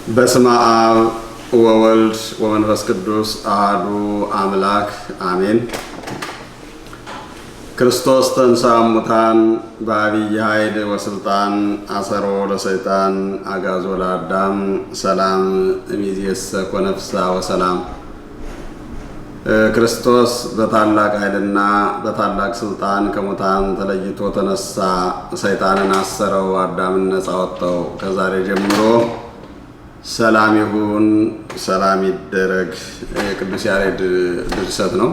በስመ አብ ወወልድ ወመንፈስ ቅዱስ አሐዱ አምላክ አሜን። ክርስቶስ ተንሥአ እሙታን በዐቢይ ኃይል ወሥልጣን አሰሮ ለሰይጣን አግዓዞ ለአዳም ሰላም እምይእዜሰ ኮነ ፍስሐ ወሰላም። ክርስቶስ በታላቅ ኃይልና በታላቅ ስልጣን ከሙታን ተለይቶ ተነሳ። ሰይጣንን አሰረው፣ አዳምን ነፃ ወጣው። ከዛሬ ጀምሮ ሰላም ይሁን፣ ሰላም ይደረግ። የቅዱስ ያሬድ ድርሰት ነው።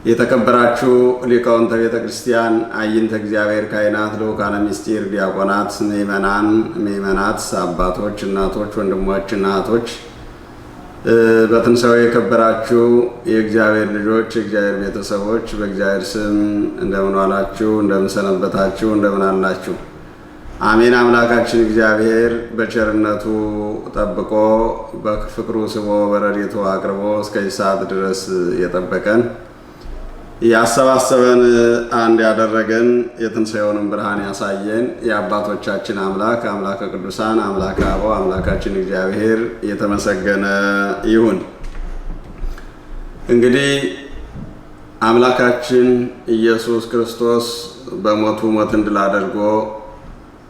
የተከበራችሁ ሊቃውንተ ቤተ ክርስቲያን፣ አይንተ እግዚአብሔር፣ ካህናት፣ ልዑካነ ምስጢር፣ ዲያቆናት፣ ምእመናት፣ አባቶች፣ እናቶች፣ ወንድሞች፣ እናቶች፣ በትንሣኤው የከበራችሁ የእግዚአብሔር ልጆች፣ የእግዚአብሔር ቤተሰቦች በእግዚአብሔር ስም እንደምን ዋላችሁ? እንደምን ሰነበታችሁ? እንደምን አላችሁ? አሜን። አምላካችን እግዚአብሔር በቸርነቱ ጠብቆ በፍቅሩ ስቦ በረድኤቱ አቅርቦ እስከዚህ ሰዓት ድረስ የጠበቀን ያሰባሰበን አንድ ያደረገን የትንሣኤውንም ብርሃን ያሳየን የአባቶቻችን አምላክ አምላከ ቅዱሳን አምላከ አበው አምላካችን እግዚአብሔር የተመሰገነ ይሁን። እንግዲህ አምላካችን ኢየሱስ ክርስቶስ በሞቱ ሞትን ድል አድርጎ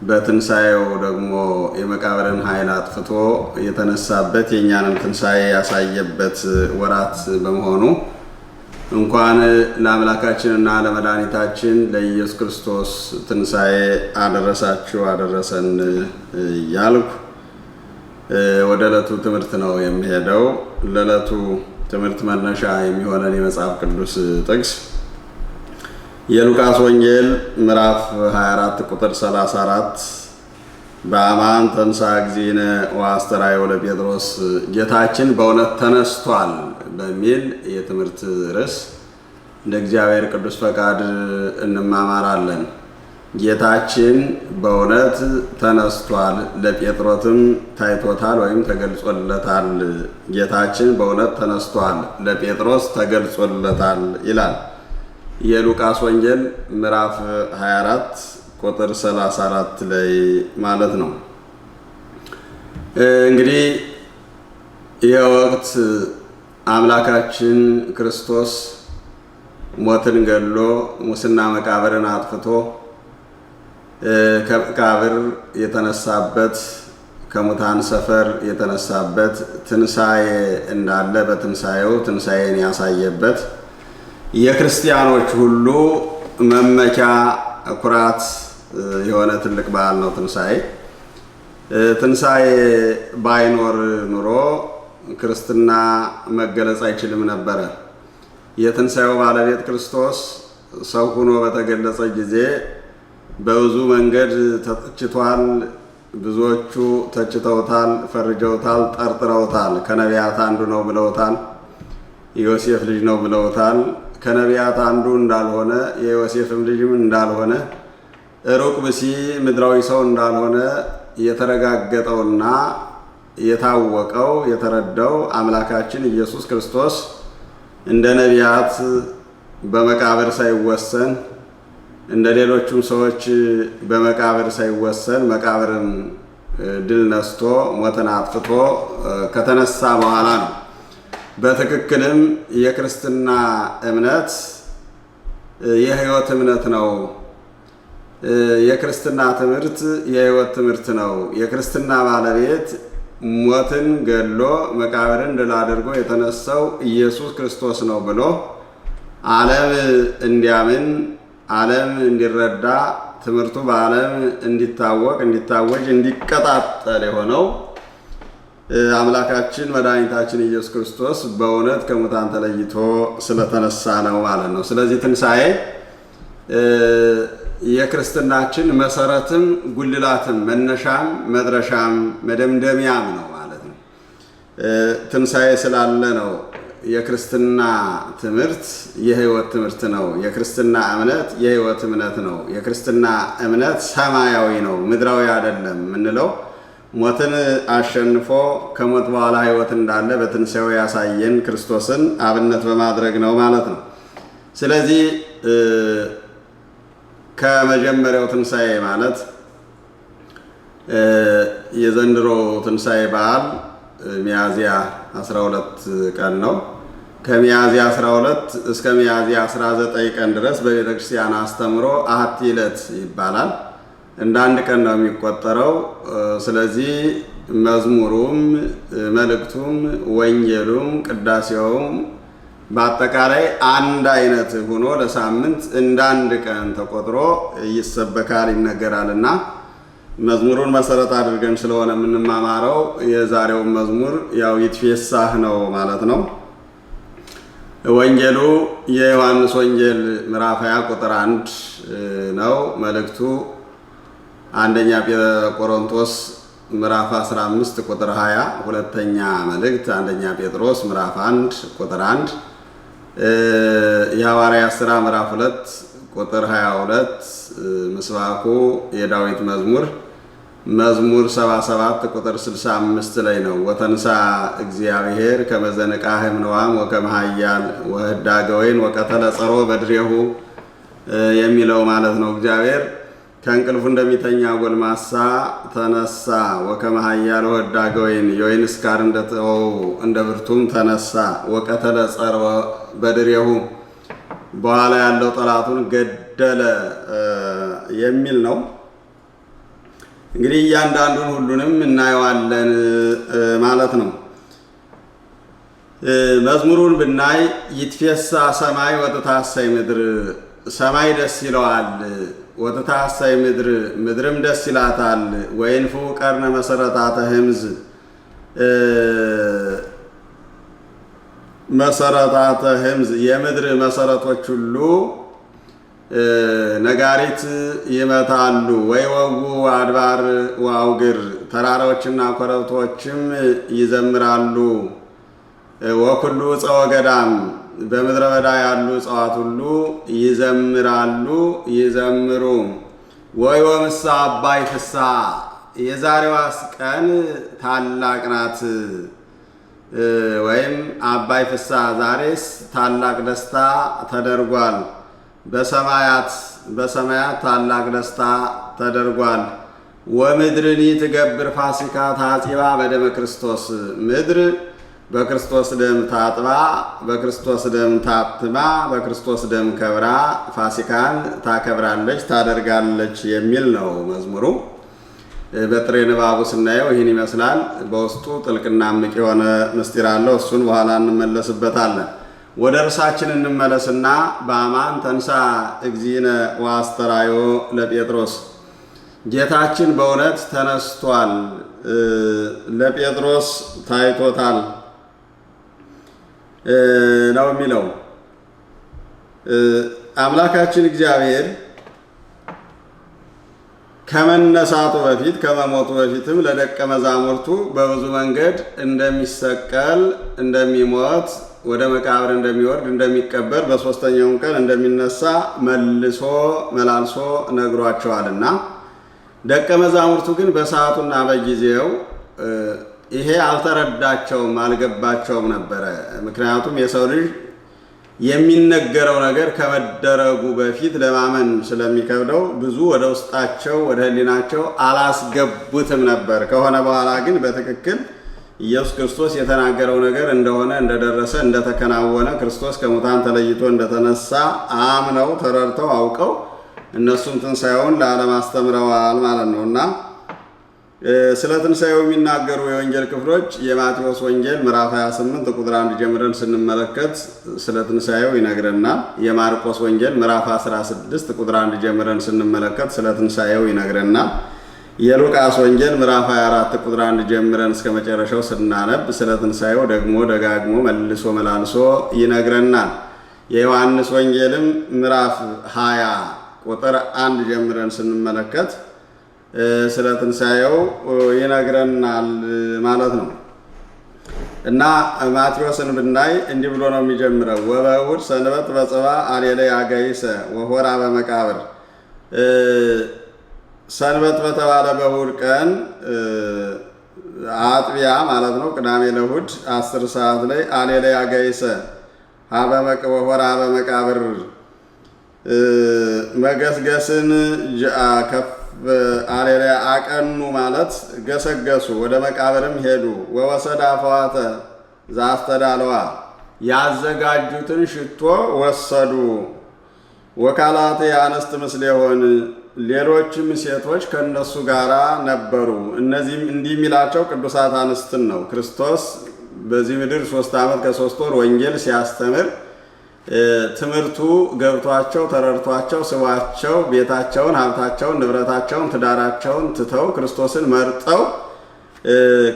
በትንሣኤው ደግሞ የመቃብርን ኃይል አጥፍቶ የተነሳበት የእኛንም ትንሣኤ ያሳየበት ወራት በመሆኑ እንኳን ለአምላካችንና ለመድኃኒታችን ለኢየሱስ ክርስቶስ ትንሣኤ አደረሳችሁ አደረሰን እያልኩ ወደ ዕለቱ ትምህርት ነው የሚሄደው። ለዕለቱ ትምህርት መነሻ የሚሆነን የመጽሐፍ ቅዱስ ጥቅስ የሉቃስ ወንጌል ምዕራፍ 24 ቁጥር 34 በአማን ተንሥአ እግዚእነ ወአስተርአዮ ለጴጥሮስ፣ ጌታችን በእውነት ተነስቷል በሚል የትምህርት ርዕስ እንደ እግዚአብሔር ቅዱስ ፈቃድ እንማማራለን። ጌታችን በእውነት ተነስቷል፣ ለጴጥሮስም ታይቶታል ወይም ተገልጾለታል። ጌታችን በእውነት ተነስቷል፣ ለጴጥሮስ ተገልጾለታል ይላል የሉቃስ ወንጌል ምዕራፍ 24 ቁጥር 34 ላይ ማለት ነው። እንግዲህ ይህ ወቅት አምላካችን ክርስቶስ ሞትን ገድሎ ሙስና መቃብርን አጥፍቶ ከመቃብር የተነሳበት ከሙታን ሰፈር የተነሳበት ትንሣኤ እንዳለ በትንሣኤው ትንሣኤን ያሳየበት የክርስቲያኖች ሁሉ መመኪያ ኩራት የሆነ ትልቅ በዓል ነው ትንሣኤ። ትንሣኤ ባይኖር ኑሮ ክርስትና መገለጽ አይችልም ነበረ። የትንሣኤው ባለቤት ክርስቶስ ሰው ሆኖ በተገለጸ ጊዜ በብዙ መንገድ ተተችቷል። ብዙዎቹ ተችተውታል፣ ፈርጀውታል፣ ጠርጥረውታል። ከነቢያት አንዱ ነው ብለውታል። የዮሴፍ ልጅ ነው ብለውታል። ከነቢያት አንዱ እንዳልሆነ የዮሴፍም ልጅም እንዳልሆነ ሩቅ ብሲ ምድራዊ ሰው እንዳልሆነ የተረጋገጠውና የታወቀው የተረዳው አምላካችን ኢየሱስ ክርስቶስ እንደ ነቢያት በመቃብር ሳይወሰን እንደ ሌሎቹም ሰዎች በመቃብር ሳይወሰን መቃብርን ድል ነስቶ ሞትን አጥፍቶ ከተነሳ በኋላ ነው። በትክክልም የክርስትና እምነት የሕይወት እምነት ነው። የክርስትና ትምህርት የሕይወት ትምህርት ነው። የክርስትና ባለቤት ሞትን ገድሎ መቃብርን ድል አድርጎ የተነሳው ኢየሱስ ክርስቶስ ነው ብሎ ዓለም እንዲያምን፣ ዓለም እንዲረዳ፣ ትምህርቱ በዓለም እንዲታወቅ፣ እንዲታወጅ፣ እንዲቀጣጠል የሆነው አምላካችን መድኃኒታችን ኢየሱስ ክርስቶስ በእውነት ከሙታን ተለይቶ ስለተነሳ ነው ማለት ነው። ስለዚህ ትንሣኤ የክርስትናችን መሰረትም ጉልላትም መነሻም መድረሻም መደምደሚያም ነው ማለት ነው። ትንሣኤ ስላለ ነው የክርስትና ትምህርት የሕይወት ትምህርት ነው። የክርስትና እምነት የሕይወት እምነት ነው። የክርስትና እምነት ሰማያዊ ነው፣ ምድራዊ አይደለም የምንለው ሞትን አሸንፎ ከሞት በኋላ ሕይወት እንዳለ በትንሣኤው ያሳየን ክርስቶስን አብነት በማድረግ ነው ማለት ነው። ስለዚህ ከመጀመሪያው ትንሣኤ ማለት የዘንድሮ ትንሣኤ በዓል ሚያዝያ 12 ቀን ነው። ከሚያዝያ 12 እስከ ሚያዝያ 19 ቀን ድረስ በቤተ ክርስቲያን አስተምሮ አሐቲ ዕለት ይባላል። እንደ አንድ ቀን ነው የሚቆጠረው። ስለዚህ መዝሙሩም፣ መልእክቱም፣ ወንጌሉም፣ ቅዳሴውም በአጠቃላይ አንድ አይነት ሆኖ ለሳምንት እንደ አንድ ቀን ተቆጥሮ ይሰበካል፣ ይነገራልና መዝሙሩን መሰረት አድርገን ስለሆነ የምንማማረው የዛሬውን መዝሙር ያው ይትፌሳህ ነው ማለት ነው። ወንጌሉ የዮሐንስ ወንጌል ምዕራፍ 20 ቁጥር 1 ነው። መልእክቱ አንደኛ ቆሮንቶስ ምዕራፍ 15 ቁጥር 20፣ ሁለተኛ መልእክት አንደኛ ጴጥሮስ ምዕራፍ 1 ቁጥር 1፣ የሐዋርያት ሥራ ምዕራፍ 2 ቁጥር 22፣ ምስባኩ የዳዊት መዝሙር 77 ቁጥር 65 ላይ ነው። ወተንሳ እግዚአብሔር ከመዘንቃህም ነዋም ወከመሃያል ወህዳገ ወይን ወቀተለ ጸሮ በድሬሁ የሚለው ማለት ነው። እግዚአብሔር ከእንቅልፉ እንደሚተኛ ጎልማሳ ተነሳ። ወከመሃያል ወህዳገ ወይን የወይን ስካር እንደተወው እንደ ብርቱም ተነሳ። ወቀተለ ጸሮ በድሬሁ በኋላ ያለው ጠላቱን ገደለ የሚል ነው። እንግዲህ እያንዳንዱን ሁሉንም እናየዋለን ማለት ነው። መዝሙሩን ብናይ ይትፌሳ ሰማይ ወትታሰይ ምድር፣ ሰማይ ደስ ይለዋል። ወትታሰይ ምድር፣ ምድርም ደስ ይላታል። ወይንፉ ቀርነ መሰረታተ ህምዝ፣ መሰረታተ ህምዝ የምድር መሰረቶች ሁሉ ነጋሪት ይመታሉ። ወይወጉ አድባር ወአውግር፣ ተራራዎችና ኮረብቶችም ይዘምራሉ። ወኩሉ ዕፀወ ገዳም፣ በምድረ በዳ ያሉ እጽዋት ሁሉ ይዘምራሉ ይዘምሩ። ወዮምሳ አባይ ፍሳ፣ የዛሬዋስ ቀን ታላቅ ናት። ወይም አባይ ፍሳ፣ ዛሬስ ታላቅ ደስታ ተደርጓል። በሰማያት ታላቅ ደስታ ተደርጓል። ወምድርኒ ትገብር ፋሲካ ታጺባ በደመ ክርስቶስ፣ ምድር በክርስቶስ ደም ታጥባ፣ በክርስቶስ ደም ታትማ፣ በክርስቶስ ደም ከብራ ፋሲካን ታከብራለች ታደርጋለች የሚል ነው መዝሙሩ። በጥሬ ንባቡ ስናየው ይህን ይመስላል። በውስጡ ጥልቅና እምቅ የሆነ ምስጢር አለው። እሱን በኋላ እንመለስበታለን። ወደ እርሳችን እንመለስና በአማን ተንሳ እግዚእነ ወአስተራዮ ለጴጥሮስ፣ ጌታችን በእውነት ተነስቷል፣ ለጴጥሮስ ታይቶታል ነው የሚለው። አምላካችን እግዚአብሔር ከመነሳቱ በፊት ከመሞቱ በፊትም ለደቀ መዛሙርቱ በብዙ መንገድ እንደሚሰቀል፣ እንደሚሞት፣ ወደ መቃብር እንደሚወርድ፣ እንደሚቀበር፣ በሦስተኛውም ቀን እንደሚነሳ መልሶ መላልሶ ነግሯቸዋልና ደቀ መዛሙርቱ ግን በሰዓቱና በጊዜው ይሄ አልተረዳቸውም፣ አልገባቸውም ነበረ። ምክንያቱም የሰው ልጅ የሚነገረው ነገር ከመደረጉ በፊት ለማመን ስለሚከብደው ብዙ ወደ ውስጣቸው ወደ ሕሊናቸው አላስገቡትም ነበር። ከሆነ በኋላ ግን በትክክል ኢየሱስ ክርስቶስ የተናገረው ነገር እንደሆነ፣ እንደደረሰ፣ እንደተከናወነ፣ ክርስቶስ ከሙታን ተለይቶ እንደተነሳ አምነው ተረድተው አውቀው እነሱም ትንሣኤውን ለዓለም አስተምረዋል ማለት ነው እና ስለ ትንሣኤው የሚናገሩ የወንጌል ክፍሎች የማቴዎስ ወንጌል ምዕራፍ 28 ቁጥር 1 ጀምረን ስንመለከት ስለ ትንሣኤው ይነግረናል። የማርቆስ ወንጌል ምዕራፍ 16 ቁጥር 1 ጀምረን ስንመለከት ስለ ትንሣኤው ይነግረናል። የሉቃስ ወንጌል ምዕራፍ 24 ቁጥር 1 ጀምረን እስከ መጨረሻው ስናነብ ስለ ትንሣኤው ደግሞ ደጋግሞ መልሶ መላልሶ ይነግረናል። የዮሐንስ ወንጌልም ምዕራፍ 20 ቁጥር 1 ጀምረን ስንመለከት ስለ ትንሣኤው ይነግረናል ማለት ነው እና ማቴዎስን ብናይ እንዲህ ብሎ ነው የሚጀምረው። ወበእሑድ ሰንበት በጽባ አሌለየ አጋይሰ ወሆራ በመቃብር፣ ሰንበት በተባለ በእሑድ ቀን አጥቢያ ማለት ነው፣ ቅዳሜ ለእሑድ 10 ሰዓት ላይ አሌለየ አጋይሰ ወሆራ በመቃብር፣ መገስገስን አሌሉያ አቀኑ ማለት ገሰገሱ፣ ወደ መቃብርም ሄዱ። ወወሰዳ ፈዋተ ዘአስተዳለዋ ያዘጋጁትን ሽቶ ወሰዱ። ወካላቴ አንስት ምስሌሆን ሌሎችም ሴቶች ከነሱ ጋር ነበሩ። እነዚህም እንዲህ የሚላቸው ቅዱሳት አንስትን ነው። ክርስቶስ በዚህ ምድር 3 ዓመት ከ3 ወር ወንጌል ሲያስተምር ትምህርቱ ገብቷቸው ተረድቷቸው ስቧቸው ቤታቸውን፣ ሀብታቸውን፣ ንብረታቸውን፣ ትዳራቸውን ትተው ክርስቶስን መርጠው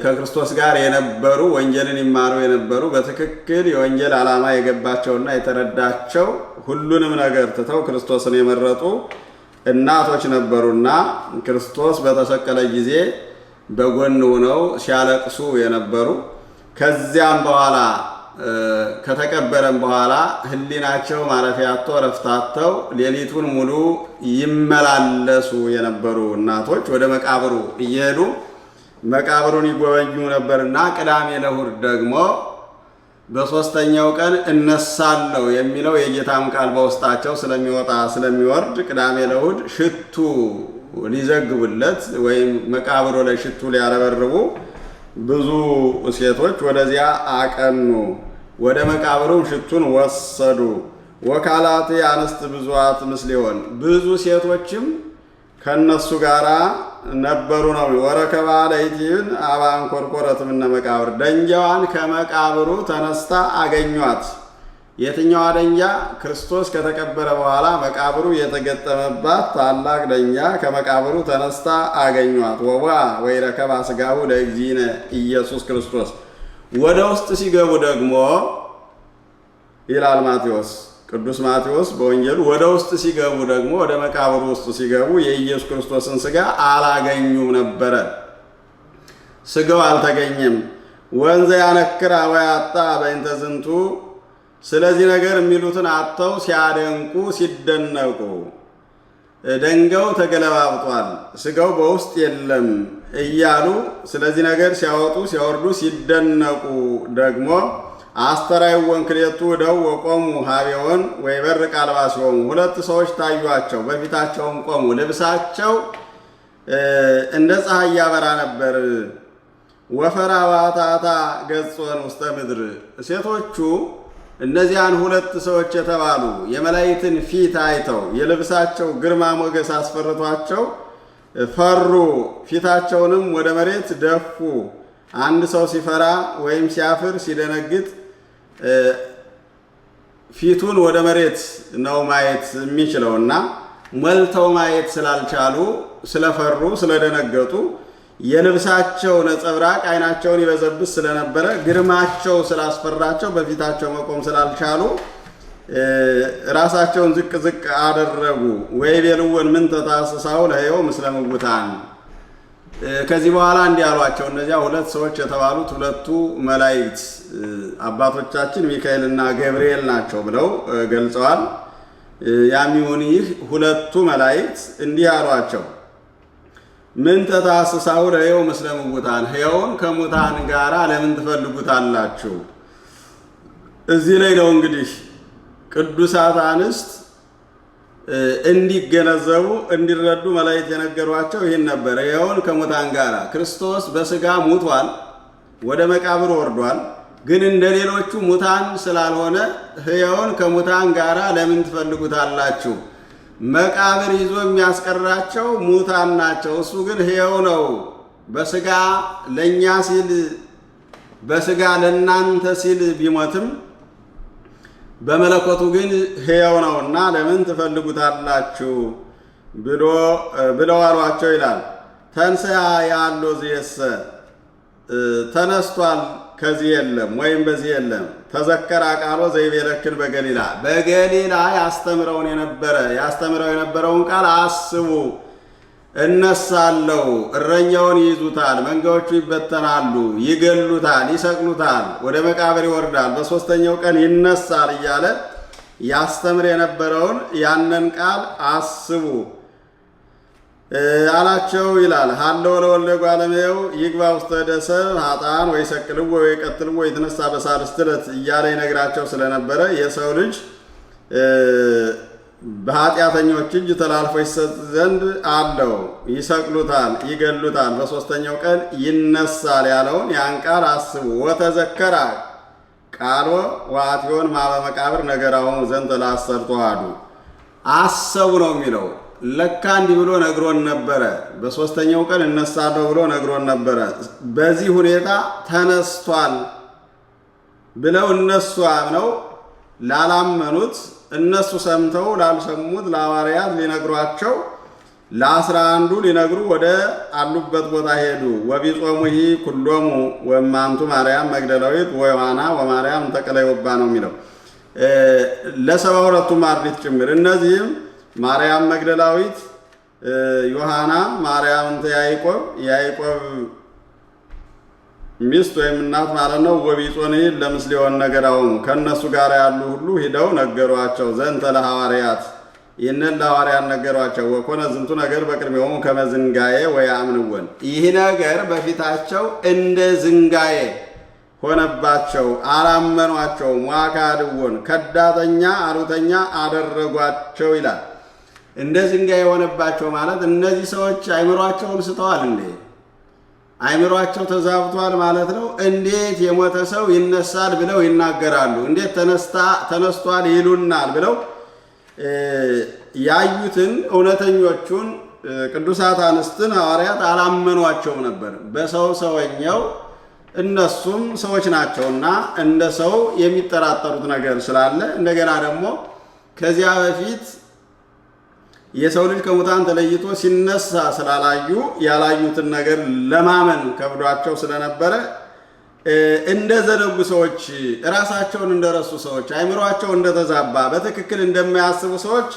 ከክርስቶስ ጋር የነበሩ ወንጌልን ይማሩ የነበሩ በትክክል የወንጌል ዓላማ የገባቸውና የተረዳቸው ሁሉንም ነገር ትተው ክርስቶስን የመረጡ እናቶች ነበሩና ክርስቶስ በተሰቀለ ጊዜ በጎን ሆነው ሲያለቅሱ የነበሩ ከዚያም በኋላ ከተቀበረም በኋላ ሕሊናቸው ማረፊያ አጥቶ ረፍት አጥተው ሌሊቱን ሙሉ ይመላለሱ የነበሩ እናቶች ወደ መቃብሩ እየሄዱ መቃብሩን ይጎበኙ ነበርና ቅዳሜ ለእሑድ ደግሞ በሶስተኛው ቀን እነሳለሁ የሚለው የጌታም ቃል በውስጣቸው ስለሚወጣ ስለሚወርድ ቅዳሜ ለእሑድ ሽቱ ሊዘግቡለት ወይም መቃብሩ ላይ ሽቱ ሊያረበርቡ ብዙ ሴቶች ወደዚያ አቀኑ። ወደ መቃብሩም ሽቱን ወሰዱ። ወካላቴ አንስት ብዙኃት ምስሌሆን ብዙ ሴቶችም ከነሱ ጋራ ነበሩ ነው። ወረከባ ለይቲን አባን ኮርኮረት ምነ መቃብር ደንጃዋን ከመቃብሩ ተነስታ አገኟት። የትኛዋ ደንጃ? ክርስቶስ ከተቀበረ በኋላ መቃብሩ የተገጠመባት ታላቅ ደንጃ ከመቃብሩ ተነስታ አገኟት። ወዋ ወይ ረከባ ስጋሁ ለእግዚእነ ኢየሱስ ክርስቶስ። ወደ ውስጥ ሲገቡ ደግሞ ይላል ማቴዎስ ቅዱስ ማቴዎስ በወንጌሉ ወደ ውስጥ ሲገቡ ደግሞ ወደ መቃብሩ ውስጥ ሲገቡ የኢየሱስ ክርስቶስን ስጋ አላገኙም ነበረ። ስጋው አልተገኘም። ወንዘ ያነክር አወያጣ በእንተ ዝንቱ ስለዚህ ነገር የሚሉትን አጥተው ሲያደንቁ ሲደነቁ ደንጋው ተገለባብጧል፣ ስጋው በውስጥ የለም እያሉ ስለዚህ ነገር ሲያወጡ ሲያወርዱ ሲደነቁ ደግሞ አስተራይወን ክሌቱ ደው ወቆሙ ሀቤውን ወይበርቅ አልባሲሆሙ ሁለት ሰዎች ታዩአቸው፣ በፊታቸውም ቆሙ። ልብሳቸው እንደ ፀሐይ ያበራ ነበር። ወፈራ ዋታታ ገጾን ውስተ ምድር ሴቶቹ እነዚያን ሁለት ሰዎች የተባሉ የመላእክትን ፊት አይተው የልብሳቸው ግርማ ሞገስ አስፈርቷቸው ፈሩ። ፊታቸውንም ወደ መሬት ደፉ። አንድ ሰው ሲፈራ ወይም ሲያፍር ሲደነግጥ ፊቱን ወደ መሬት ነው ማየት የሚችለውና ሞልተው ማየት ስላልቻሉ ስለፈሩ ስለደነገጡ የልብሳቸው ነጸብራቅ አይናቸውን ይበዘብስ ስለነበረ ግርማቸው ስላስፈራቸው በፊታቸው መቆም ስላልቻሉ ራሳቸውን ዝቅ ዝቅ አደረጉ። ወይቤልወን ምን ተታስሳው ለሕየው ምስለ ምውታን ከዚህ በኋላ እንዲህ አሏቸው። እነዚያ ሁለት ሰዎች የተባሉት ሁለቱ መላእክት አባቶቻችን ሚካኤልና ገብርኤል ናቸው ብለው ገልጸዋል። ያም ይሁን ይህ ሁለቱ መላእክት እንዲህ አሏቸው። ምን ተታስሳው ለሕየው ምስለ ምውታን ሕያውን ከሙታን ጋራ ለምን ትፈልጉታላችሁ? እዚህ ላይ ነው እንግዲህ ቅዱሳት አንስት እንዲገነዘቡ እንዲረዱ መላእክት የነገሯቸው ይህን ነበር። ሕያውን ከሙታን ጋራ ክርስቶስ በስጋ ሙቷል፣ ወደ መቃብር ወርዷል። ግን እንደ ሌሎቹ ሙታን ስላልሆነ ሕያውን ከሙታን ጋራ ለምን ትፈልጉታላችሁ? መቃብር ይዞ የሚያስቀራቸው ሙታን ናቸው። እሱ ግን ሕያው ነው። በስጋ ለእኛ ሲል በስጋ ለእናንተ ሲል ቢሞትም በመለኮቱ ግን ሕያው ነውና ለምን ትፈልጉታላችሁ ብለው አሏቸው ይላል። ተንሥአ ያሎ ዝየሰ ተነስቷል፣ ከዚህ የለም ወይም በዚህ የለም። ተዘከረ ቃሎ ዘይቤለክን በገሊላ በገሊላ ያስተምረው የነበረውን ቃል አስቡ። እነሳለሁ፣ እረኛውን ይይዙታል፣ መንጋዎቹ ይበተናሉ፣ ይገሉታል፣ ይሰቅሉታል፣ ወደ መቃብር ይወርዳል፣ በሦስተኛው ቀን ይነሳል እያለ ያስተምር የነበረውን ያንን ቃል አስቡ አላቸው ይላል። ሀለው ለወልደ እጓለ እመሕያው ይግባ ውስተ ደሰብ ኃጥአን ወይሰቅልዎ ወይቀትልዎ ይትነሣ በሳልስት ዕለት እያለ ይነግራቸው ስለነበረ የሰው ልጅ በኃጢአተኞች እጅ ተላልፎ ይሰጥ ዘንድ አለው። ይሰቅሉታል፣ ይገሉታል፣ በሦስተኛው ቀን ይነሳል ያለውን ያን ቃል አስቡ። ወተዘከራ ቃሎ ወአትዮን ማበ መቃብር ነገራሆሙ ዘንተ ለአሰርቱ አሐዱ። አሰቡ ነው የሚለው። ለካ እንዲህ ብሎ ነግሮን ነበረ። በሦስተኛው ቀን እነሳለሁ ብሎ ነግሮን ነበረ። በዚህ ሁኔታ ተነስቷል ብለው እነሱ አምነው ላላመኑት፣ እነሱ ሰምተው ላልሰሙት ለሐዋርያት ሊነግሯቸው ለ11 ሊነግሩ ወደ አሉበት ቦታ ሄዱ። ወቢጾሙሂ ኩሎሙ ወእማንቱ ማርያም መግደላዊት ወዮሐና ወማርያም እንተ ቀለዮባ ነው የሚለው። ለ72ቱም አርድእት ጭምር። እነዚህም ማርያም መግደላዊት፣ ዮሐና፣ ማርያም እንተ ያዕቆብ ሚስት ወይም እናት ማለት ነው። ወቢጾንሂ ለምስሌሆን ነገራሆሙ ከእነሱ ጋር ያሉ ሁሉ ሂደው ነገሯቸው። ዘንተ ለሐዋርያት ይህንን ለሐዋርያት ነገሯቸው። ወኮነ ዝንቱ ነገር በቅድሜሆሙ ከመ ዝንጋዬ ወያምንወን። ይህ ነገር በፊታቸው እንደ ዝንጋዬ ሆነባቸው፣ አላመኗቸውም። ዋካድወን ከዳተኛ አሉተኛ አደረጓቸው ይላል። እንደ ዝንጋዬ የሆነባቸው ማለት እነዚህ ሰዎች አይምሯቸውን ስተዋል እንዴ? አይምሯቸው ተዛብቷል ማለት ነው። እንዴት የሞተ ሰው ይነሳል ብለው ይናገራሉ? እንዴት ተነስቷል ይሉናል ብለው ያዩትን እውነተኞቹን ቅዱሳት አንስትን ሐዋርያት አላመኗቸውም ነበር። ሰውኛው እነሱም ሰዎች ናቸውና እንደ ሰው የሚጠራጠሩት ነገር ስላለ፣ እንደገና ደግሞ ከዚያ በፊት የሰው ልጅ ከሙታን ተለይቶ ሲነሳ ስላላዩ ያላዩትን ነገር ለማመን ከብዷቸው ስለነበረ እንደዘነጉ ሰዎች፣ ራሳቸውን እንደረሱ ሰዎች፣ አይምሯቸው እንደተዛባ በትክክል እንደማያስቡ ሰዎች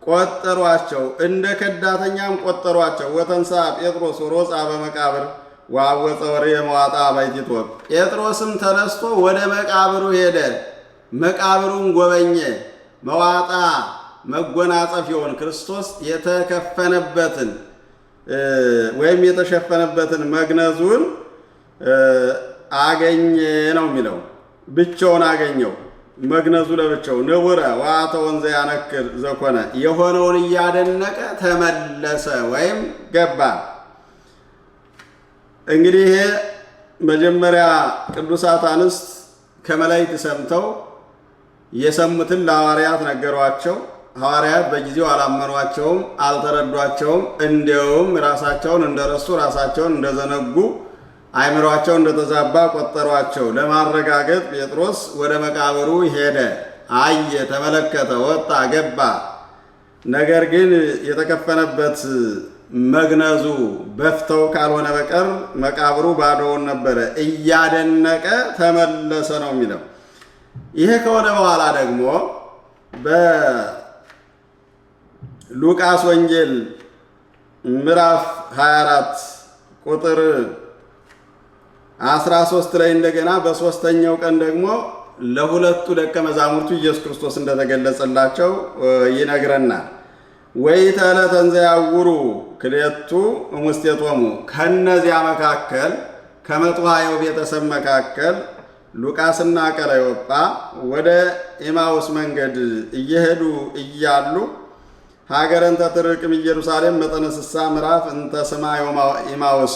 ቆጠሯቸው። እንደ ከዳተኛም ቆጠሯቸው። ወተንሳ ጴጥሮስ ወሮጻ በመቃብር ወአወፀ ወርየ መዋጣ ባሕቲቶ። ጴጥሮስም ተነስቶ ወደ መቃብሩ ሄደ፣ መቃብሩን ጎበኘ። መዋጣ መጎናጸፊያውን ክርስቶስ የተከፈነበትን ወይም የተሸፈነበትን መግነዙን አገኘ ነው የሚለው። ብቻውን አገኘው፣ መግነዙ ለብቻው። ንቡረ ወአተ ወንዘ ያነክር ዘኮነ፣ የሆነውን እያደነቀ ተመለሰ ወይም ገባ። እንግዲህ ይሄ መጀመሪያ ቅዱሳት አንስት ከመላእክት ሰምተው የሰሙትን ለሐዋርያት ነገሯቸው። ሐዋርያት በጊዜው አላመኗቸውም፣ አልተረዷቸውም። እንዲያውም ራሳቸውን እንደረሱ፣ ራሳቸውን እንደዘነጉ፣ አይምሯቸው እንደተዛባ ቆጠሯቸው። ለማረጋገጥ ጴጥሮስ ወደ መቃብሩ ሄደ፣ አየ፣ ተመለከተ፣ ወጣ፣ ገባ። ነገር ግን የተከፈነበት መግነዙ በፍተው ካልሆነ በቀር መቃብሩ ባዶውን ነበረ። እያደነቀ ተመለሰ ነው የሚለው። ይሄ ከሆነ በኋላ ደግሞ በሉቃስ ወንጌል ምዕራፍ 24 ቁጥር 13 ላይ እንደገና በሦስተኛው ቀን ደግሞ ለሁለቱ ደቀ መዛሙርቱ ኢየሱስ ክርስቶስ እንደተገለጸላቸው ይነግረናል። ወይተዕለተ እንዘ ያዕውሩ ክልኤቱ እሙስቴቶሙ። ከነዚያ መካከል ከ120 ቤተሰብ መካከል ሉቃስና ቀለዮጳ ወደ ኤማውስ መንገድ እየሄዱ እያሉ ሀገረ እንተ ትርቅም ኢየሩሳሌም መጠነ 60 ምዕራፍ እንተ ስማ ኤማውስ፣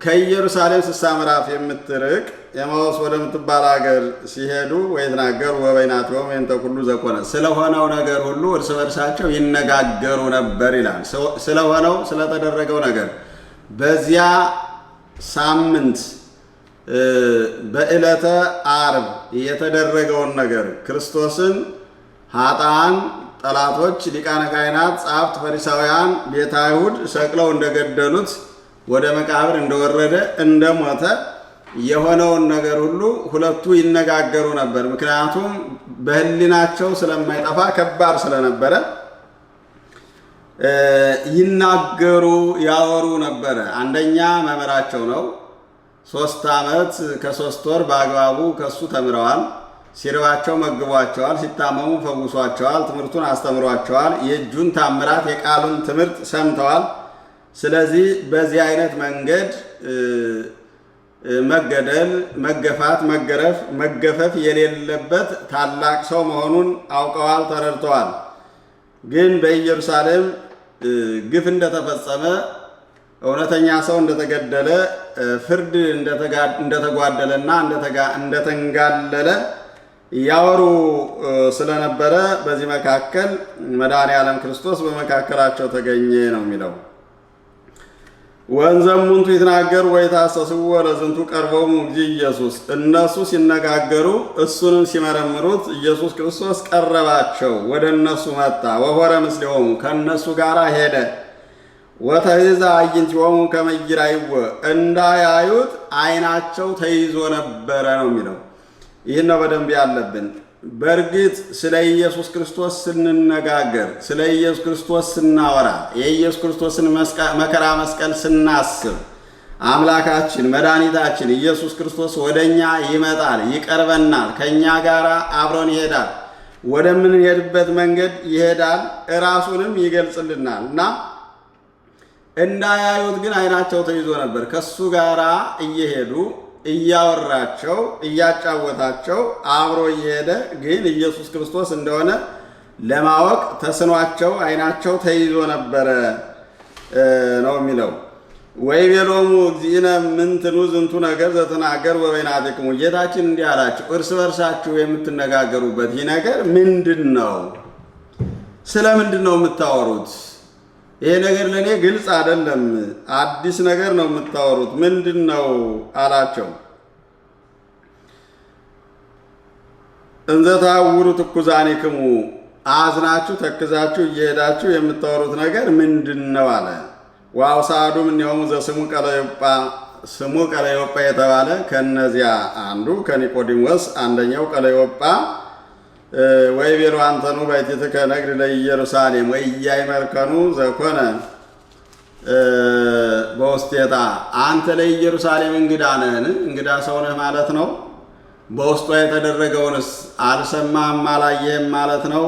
ከኢየሩሳሌም 60 ምዕራፍ የምትርቅ ኤማውስ ወደምትባል ሀገር ሲሄዱ ወይትናገሩ በበይናቲሆሙ እንተ ኩሉ ዘኮነ፣ ስለሆነው ነገር ሁሉ እርስ በርሳቸው ይነጋገሩ ነበር ይላል። ስለሆነው ስለተደረገው ነገር በዚያ ሳምንት በዕለተ ዓርብ የተደረገውን ነገር ክርስቶስን ኃጥአን ጠላቶች ሊቃነ ካህናት፣ ጸሐፍት፣ ፈሪሳውያን ቤተ አይሁድ ሰቅለው እንደገደሉት፣ ወደ መቃብር እንደወረደ፣ እንደሞተ የሆነውን ነገር ሁሉ ሁለቱ ይነጋገሩ ነበር። ምክንያቱም በሕሊናቸው ስለማይጠፋ ከባድ ስለነበረ ይናገሩ ያወሩ ነበረ። አንደኛ መምህራቸው ነው። 3 ዓመት ከ3 ወር በአግባቡ ከሱ ተምረዋል። ሲርባቸው መግቧቸዋል፣ ሲታመሙ ፈውሷቸዋል፣ ትምህርቱን አስተምሯቸዋል፣ የእጁን ታምራት የቃሉን ትምህርት ሰምተዋል። ስለዚህ በዚህ አይነት መንገድ መገደል፣ መገፋት፣ መገረፍ፣ መገፈፍ የሌለበት ታላቅ ሰው መሆኑን አውቀዋል፣ ተረድተዋል። ግን በኢየሩሳሌም ግፍ እንደተፈጸመ፣ እውነተኛ ሰው እንደተገደለ፣ ፍርድ እንደተጓደለና እንደተንጋለለ ያወሩ ስለነበረ በዚህ መካከል መድኃኔዓለም ክርስቶስ በመካከላቸው ተገኘ ነው የሚለው። ወንዘሙንቱ ይትናገሩ ወይታሰስዎ ለዝንቱ ቀርቦሙ እግዚእ ኢየሱስ። እነሱ ሲነጋገሩ እሱንም ሲመረምሩት ኢየሱስ ክርስቶስ ቀረባቸው፣ ወደ እነሱ መጣ። ወሆረ ምስሌሆሙ ከእነሱ ጋር ሄደ። ወተይዛ አዕይንቲሆሙ ከመ ይራይዎ እንዳያዩት ዓይናቸው ተይዞ ነበረ ነው የሚለው። ይህን ነው በደንብ ያለብን። በእርግጥ ስለ ኢየሱስ ክርስቶስ ስንነጋገር፣ ስለ ኢየሱስ ክርስቶስ ስናወራ፣ የኢየሱስ ክርስቶስን መከራ መስቀል ስናስብ አምላካችን መድኃኒታችን ኢየሱስ ክርስቶስ ወደኛ ይመጣል፣ ይቀርበናል፣ ከኛ ጋር አብሮን ይሄዳል፣ ወደምንሄድበት መንገድ ይሄዳል፣ እራሱንም ይገልጽልናል እና እንዳያዩት ግን ዓይናቸው ተይዞ ነበር። ከሱ ጋር እየሄዱ እያወራቸው እያጫወታቸው አብሮ እየሄደ ግን ኢየሱስ ክርስቶስ እንደሆነ ለማወቅ ተስኗቸው ዓይናቸው ተይዞ ነበረ ነው የሚለው። ወይቤሎሙ እግዚእነ ምንትኑ ዝንቱ ነገር ዘተናገር በበይናቲክሙ። ጌታችን እንዲህ አላቸው፣ እርስ በርሳችሁ የምትነጋገሩበት ይህ ነገር ምንድን ነው? ስለ ምንድን ነው የምታወሩት? ይሄ ነገር ለእኔ ግልጽ አይደለም፣ አዲስ ነገር ነው የምታወሩት፣ ምንድን ነው አላቸው። እንዘ ተሐውሩ ትኩዛኒክሙ፣ አዝናችሁ ተክዛችሁ እየሄዳችሁ የምታወሩት ነገር ምንድን ነው አለ። ወአውሳዱ እምኔሆሙ ዘስሙ ቀለዮጳ፣ ስሙ ቀለዮጳ የተባለ ከነዚያ አንዱ ከኒቆዲሞስ አንደኛው ቀለዮጳ ወይቤሎ አንተኑ ባሕቲትከ ነግር ለኢየሩሳሌም ወኢያእመርከኑ ዘኮነ በውስቴታ። አንተ ለኢየሩሳሌም እንግዳ ነህን? እንግዳ ሰው ነህ ማለት ነው። በውስጧ የተደረገውንስ አልሰማህም አላየህም ማለት ነው።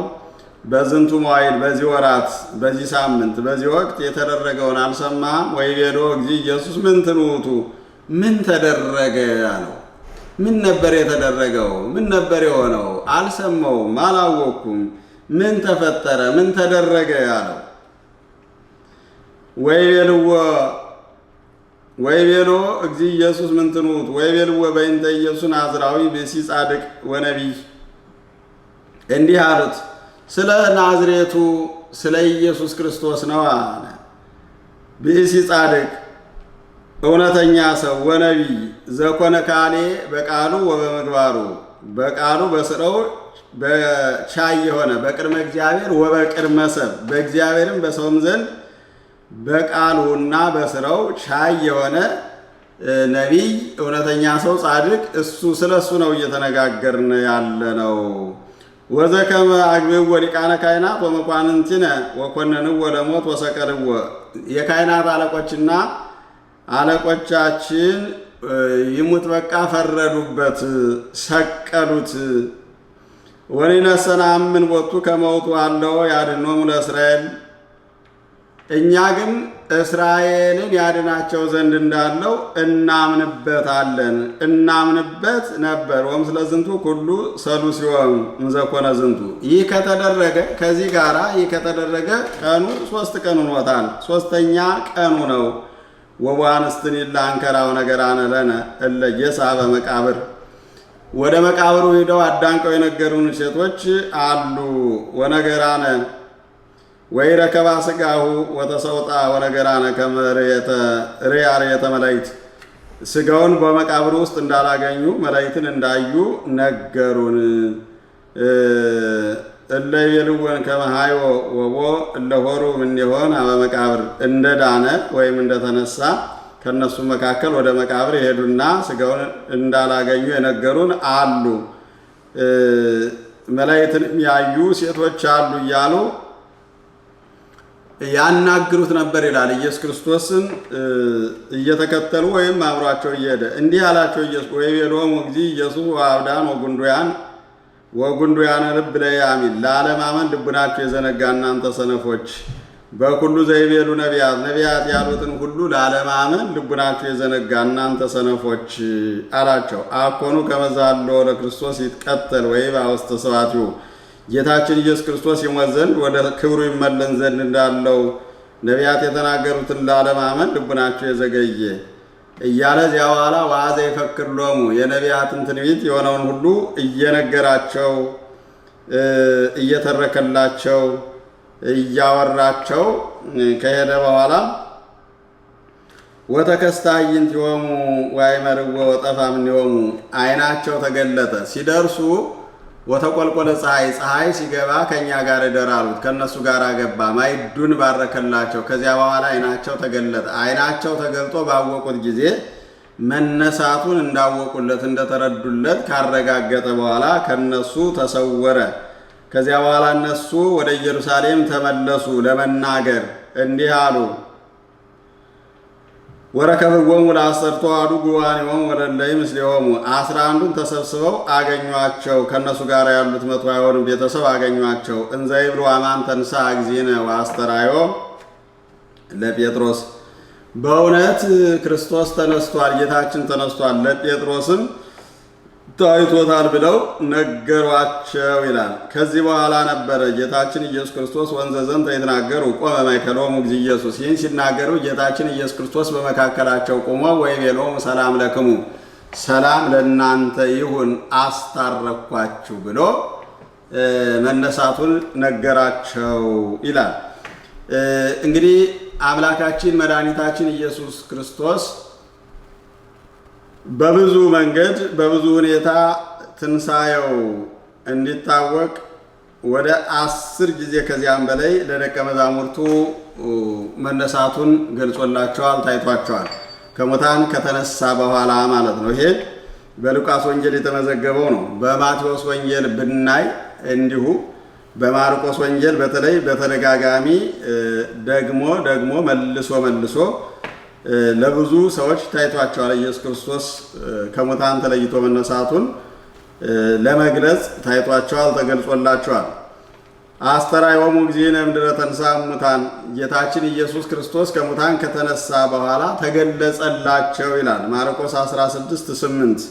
በዝንቱ መዋዕል፣ በዚህ ወራት፣ በዚህ ሳምንት፣ በዚህ ወቅት የተደረገውን አልሰማህም? ወይቤሎ እግዚእ ኢየሱስ ምንትኑ ውእቱ፣ ምን ተደረገ አለው። ምን ነበር የተደረገው? ምን ነበር የሆነው? አልሰማውም፣ አላወቅኩም። ምን ተፈጠረ? ምን ተደረገ አለው። ወይቤሎ እግዚእ ኢየሱስ ምንትኑ ውእቱ ወይቤልዎ በእንተ ኢየሱስ ናዝራዊ ብእሲ ጻድቅ ወነቢይ። እንዲህ አሉት፣ ስለ ናዝሬቱ ስለ ኢየሱስ ክርስቶስ ነው አለ። ብእሲ ጻድቅ እውነተኛ ሰው ወነቢይ ዘኮነ ካሌ በቃሉ ወበምግባሩ፣ በቃሉ በስራው በቻይ የሆነ በቅድመ እግዚአብሔር ወበቅድመ ሰብ፣ በእግዚአብሔርም በሰውም ዘንድ በቃሉና በስራው ቻይ የሆነ ነቢይ፣ እውነተኛ ሰው፣ ጻድቅ እሱ ስለ እሱ ነው እየተነጋገርን ያለ ነው። ወዘከመ አግብእዎ ሊቃነ ካህናት ወመኳንንቲነ ወኮነንዎ ለሞት ወሰቀልዎ። የካህናት አለቆችና አለቆቻችን ይሙት በቃ ፈረዱበት፣ ሰቀሉት። ወንሕነሰ ነአምን ቦቱ ከመ ውእቱ ሀለወ ያድኅኖሙ ለእስራኤል። እኛ ግን እስራኤልን ያድናቸው ዘንድ እንዳለው እናምንበታለን፣ እናምንበት ነበር። ወምስለ ዝንቱ ኩሉ ሰሉሲዮሙ እምዘኮነ ዝንቱ። ይህ ከተደረገ ከዚህ ጋራ ይህ ከተደረገ ቀኑ 3 ቀን ሆኖታል፣ 3ኛ ቀኑ ነው። ወዋንስትን ይላንከራው ነገራነ ለነ እለ የሳበ መቃብር። ወደ መቃብሩ ሄደው አዳንቀው የነገሩን ሴቶች አሉ። ወነገራነ ወይረከባ ሥጋሁ ወተሰውጣ ወነገራነ ከመ ርያርየተ መላእክት። ሥጋውን በመቃብሩ ውስጥ እንዳላገኙ መላእክትን እንዳዩ ነገሩን። እለ ይቤልወን ከመ ኀዮ ወቦ እለ ሆሩ እምኔሆን አበ መቃብር። እንደዳነ ወይም እንደተነሳ ከነሱ መካከል ወደ መቃብር የሄዱና ሥጋውን እንዳላገኙ የነገሩን አሉ። መላእክትንም ያዩ ሴቶች አሉ እያሉ ያናግሩት ነበር ይላል። ኢየሱስ ክርስቶስን እየተከተሉ ወይም አብሯቸው እየሄደ እንዲህ አላቸው። ኢየሱስ ወይቤሎሙ እግዚእ ኢየሱስ ወአብዳን ወጉንዱያነ ልብ ለያሚን። ለዓለማመን ልቡናችሁ የዘነጋ እናንተ ሰነፎች፣ በኩሉ ዘይቤሉ ነቢያት ያሉትን ሁሉ ላለማመን ልቡናችሁ የዘነጋ እናንተ ሰነፎች አላቸው። አኮኑ ከመዛሎ ለክርስቶስ ይትቀተል ወይባ ውስተ ስብሐቲሁ ጌታችን ኢየሱስ ክርስቶስ ይሞት ዘንድ ወደ ክብሩ ይመለስ ዘንድ እንዳለው ነቢያት የተናገሩትን ላለማመን ልቡናችሁ የዘገየ እያለ እዚያ በኋላ ዋዘ ይፈክር ሎሙ የነቢያትን ትንቢት የሆነውን ሁሉ እየነገራቸው እየተረከላቸው እያወራቸው ከሄደ በኋላ ወተከስተ አዕይንቲሆሙ ወአእመርዎ ወጠፋ እምኔሆሙ ዓይናቸው ተገለጠ። ሲደርሱ ወተቆልቆለ ፀሐይ ሲገባ ከእኛ ጋር እደር አሉት። ከእነሱ ጋር ገባ። ማዕዱን ባረከላቸው። ከዚያ በኋላ ዓይናቸው ተገለጠ። ዓይናቸው ተገልጦ ባወቁት ጊዜ መነሳቱን እንዳወቁለት እንደተረዱለት ካረጋገጠ በኋላ ከነሱ ተሰወረ። ከዚያ በኋላ እነሱ ወደ ኢየሩሳሌም ተመለሱ ለመናገር እንዲህ አሉ። ወረከብዎሙ ለአሰርቱ አሐዱ ጉባኤሆሙ ወለእለ ምስሌሆሙ 11ዱን ተሰብስበው አገኟቸው። ከነሱ ጋር ያሉት 120 ቤተሰብ አገኟቸው። እንዘ ይብሉ አማን ተንሥአ እግዚእነ ወአስተርአዮ ለጴጥሮስ በእውነት ክርስቶስ ተነስቷል፣ ጌታችን ተነስቷል፣ ለጴጥሮስም ታይቶታል ብለው ነገሯቸው ይላል። ከዚህ በኋላ ነበረ ጌታችን ኢየሱስ ክርስቶስ ወንዘ ዘንተ ይትናገሩ ቆመ ማእከሎሙ እግዚእ ኢየሱስ። ይህን ሲናገሩ ጌታችን ኢየሱስ ክርስቶስ በመካከላቸው ቆሞ ወይቤሎሙ ሰላም ለክሙ ሰላም ለእናንተ ይሁን አስታረኳችሁ ብሎ መነሳቱን ነገራቸው ይላል። እንግዲህ አምላካችን መድኃኒታችን ኢየሱስ ክርስቶስ በብዙ መንገድ በብዙ ሁኔታ ትንሣኤው እንዲታወቅ ወደ 10 ጊዜ ከዚያም በላይ ለደቀ መዛሙርቱ መነሳቱን ገልጾላቸዋል፣ ታይቷቸዋል። ከሙታን ከተነሳ በኋላ ማለት ነው። ይሄ በሉቃስ ወንጌል የተመዘገበው ነው። በማቴዎስ ወንጌል ብናይ እንዲሁ፣ በማርቆስ ወንጌል በተለይ በተደጋጋሚ ደግሞ መልሶ ለብዙ ሰዎች ታይቷቸዋል። ኢየሱስ ክርስቶስ ከሙታን ተለይቶ መነሳቱን ለመግለጽ ታይቷቸዋል፣ ተገልጾላቸዋል። አስተርአዮሙ እግዚእነ እምድኅረ ተንሥአ እሙታን ጌታችን ኢየሱስ ክርስቶስ ከሙታን ከተነሳ በኋላ ተገለጸላቸው ይላል ማርቆስ 16:8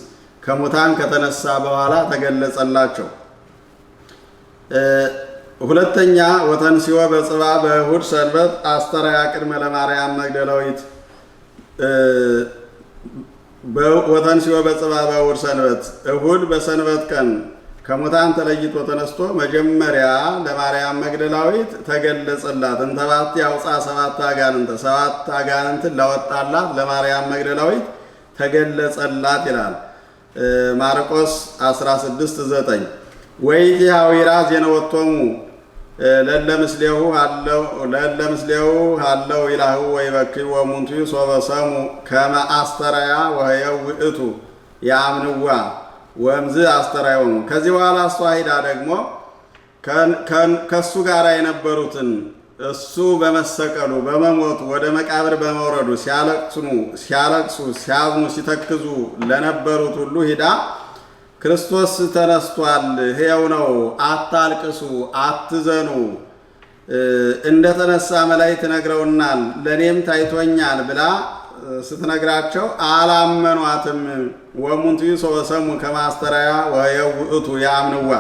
ከሙታን ከተነሳ በኋላ ተገለጸላቸው። ሁለተኛ ወተንሥኦ በጽብዓ በእሑድ ሰንበት አስተርአያ ቅድመ ለማርያም መግደላዊት ወተንሥኦ በጽብዓ በእሑድ ሰንበት እሑድ በሰንበት ቀን ከሙታን ተለይቶ ተነስቶ መጀመሪያ ለማርያም መግደላዊት ተገለጸላት። እንተባቲ አውፃ 7 አጋንንት 7 አጋንንትን ላወጣላት ለማርያም መግደላዊት ተገለጸላት ይላል ማርቆስ 16:9 ወይእቲ ሐዊራ ዜነወቶሙ ለእለ ምስሌሁ ሀለው ይላሁ ወይበክዩ ወእሙንቱ ሶበ ሰሙ ከመ አስተርአያ ወሕያው ውእቱ ያምንዋ ወእምዝ አስተርአዮሙ። ከዚህ በኋላ እሷ ሂዳ ደግሞ ከእሱ ጋር የነበሩትን እሱ በመሰቀሉ በመሞቱ ወደ መቃብር በመውረዱ ሲያለቅሱ ሲያዝኑ ሲተክዙ ለነበሩት ሁሉ ሂዳ ክርስቶስ ተነስቷል፣ ሕያው ነው፣ አታልቅሱ፣ አትዘኑ፣ እንደተነሳ መላእክት ነግረውናል፣ ለእኔም ታይቶኛል ብላ ስትነግራቸው አላመኗትም። ወእሙንቱ ሶበ ሰሙ ከመ አስተርአያ ወሕያው ውእቱ ያምንዋ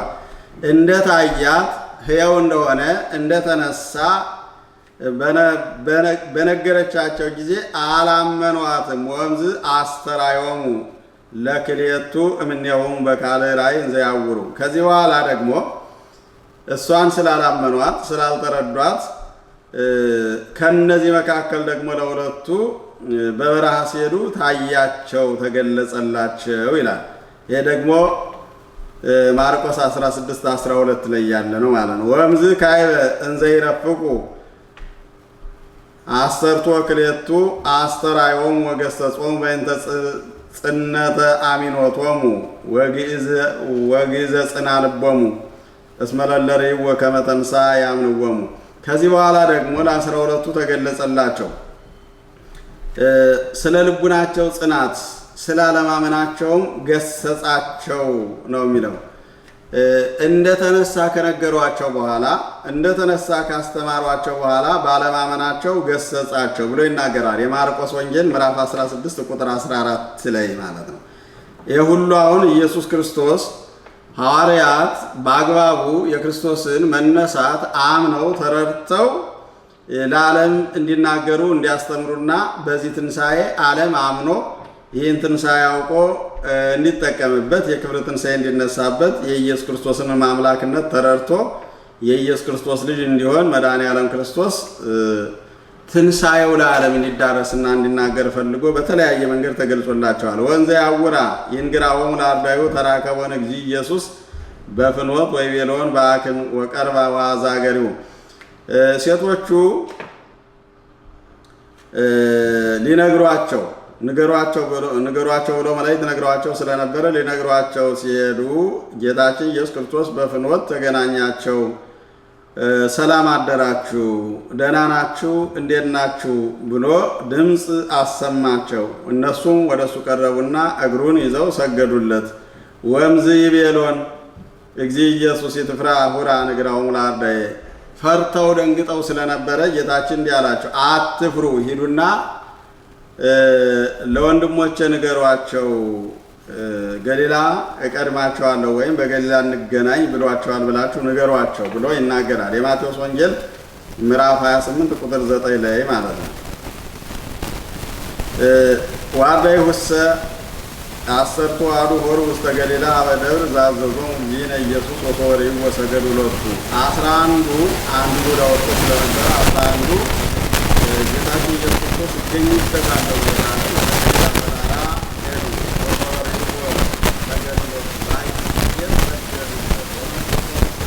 እንደታያት ሕያው እንደሆነ እንደተነሳ በነገረቻቸው ጊዜ አላመኗትም። ወእምዝ አስተርአዮሙ ለክልኤቱ እምኔሆሙ በካልእ ራእይ እንዘ ያዕውሩ። ከዚህ በኋላ ደግሞ እሷን ስላላመኗት ስላልተረዷት ከነዚህ መካከል ደግሞ ለሁለቱ በበረሃ ሲሄዱ ታያቸው፣ ተገለጸላቸው ይላል። ይሄ ደግሞ ማርቆስ 16:12 ላይ ያለ ነው ማለት ነው። ወእምዝ ካዕበ እንዘ ይረፍቁ አሰርቱ ወክልኤቱ አስተርአዮሙ ወገሠጾሙ በእንተ ጽነተ አሚኖቶሙ ወግእዘ ጽና ልቦሙ እስመ ለእለ ርእይዎ ከመ ተንሥአ ያምንዎሙ። ከዚህ በኋላ ደግሞ ለ12ቱ ተገለጸላቸው። ስለ ልቡናቸው ጽናት ስላለማመናቸውም ገሰጻቸው ነው የሚለው። እንደተነሳ ከነገሯቸው በኋላ እንደተነሳ ካስተማሯቸው በኋላ ባለማመናቸው ገሰጻቸው ብሎ ይናገራል። የማርቆስ ወንጌል ምዕራፍ 16 ቁጥር 14 ላይ ማለት ነው። ይህ ሁሉ አሁን ኢየሱስ ክርስቶስ ሐዋርያት በአግባቡ የክርስቶስን መነሳት አምነው ተረድተው ለዓለም እንዲናገሩ እንዲያስተምሩና በዚህ ትንሣኤ ዓለም አምኖ ይህን ትንሣኤ አውቆ እንዲጠቀምበት የክብር ትንሣኤ እንዲነሳበት የኢየሱስ ክርስቶስን አምላክነት ተረድቶ የኢየሱስ ክርስቶስ ልጅ እንዲሆን መድኃኔዓለም ክርስቶስ ትንሣኤው ለዓለም እንዲዳረስና እንዲናገር ፈልጎ በተለያየ መንገድ ተገልጾላቸዋል። ወንዘ ያውራ ይንግራወሙ ለአርዳዩ ተራከቦነ እግዚእ ኢየሱስ በፍኖት ወይቤሎን በአክን ወቀርባ ወአዛገሪው። ሴቶቹ ሊነግሯቸው ንገሯቸው ብሎ መላእክት ነግሯቸው ስለነበረ ሊነግሯቸው ሲሄዱ ጌታችን ኢየሱስ ክርስቶስ በፍኖት ተገናኛቸው። ሰላም አደራችሁ፣ ደህና ናችሁ፣ እንዴት ናችሁ ብሎ ድምፅ አሰማቸው። እነሱም ወደ እሱ ቀረቡና እግሩን ይዘው ሰገዱለት። ወምዝ ይቤሎን እግዚእ ኢየሱስ ይትፍራ ሁራ ንግራውሙ ለአርዳዬ። ፈርተው ደንግጠው ስለነበረ ጌታችን እንዲህ አላቸው፣ አትፍሩ፣ ሂዱና ለወንድሞቼ ንገሯቸው፣ ገሊላ እቀድማቸዋለሁ ወይም በገሊላ እንገናኝ ብሏቸዋል ብላችሁ ንገሯቸው ብሎ ይናገራል። የማቴዎስ ወንጌል ምዕራፍ 28 ቁጥር 9 ላይ ማለት ነው። ዋርዳይ ሁሰ አሰርቱ አሐዱ ሆሩ ውስተ ገሊላ አበ ደብር ዘአዘዞሙ እግዚእነ ኢየሱስ ወተወሪው ወሰገዱ ሎቱ። 11ዱ አንዱ ወዳወጡ ስለነበረ 11ዱ ጌታችን ኢየሱስ ክርስቶስ ይገኝበታል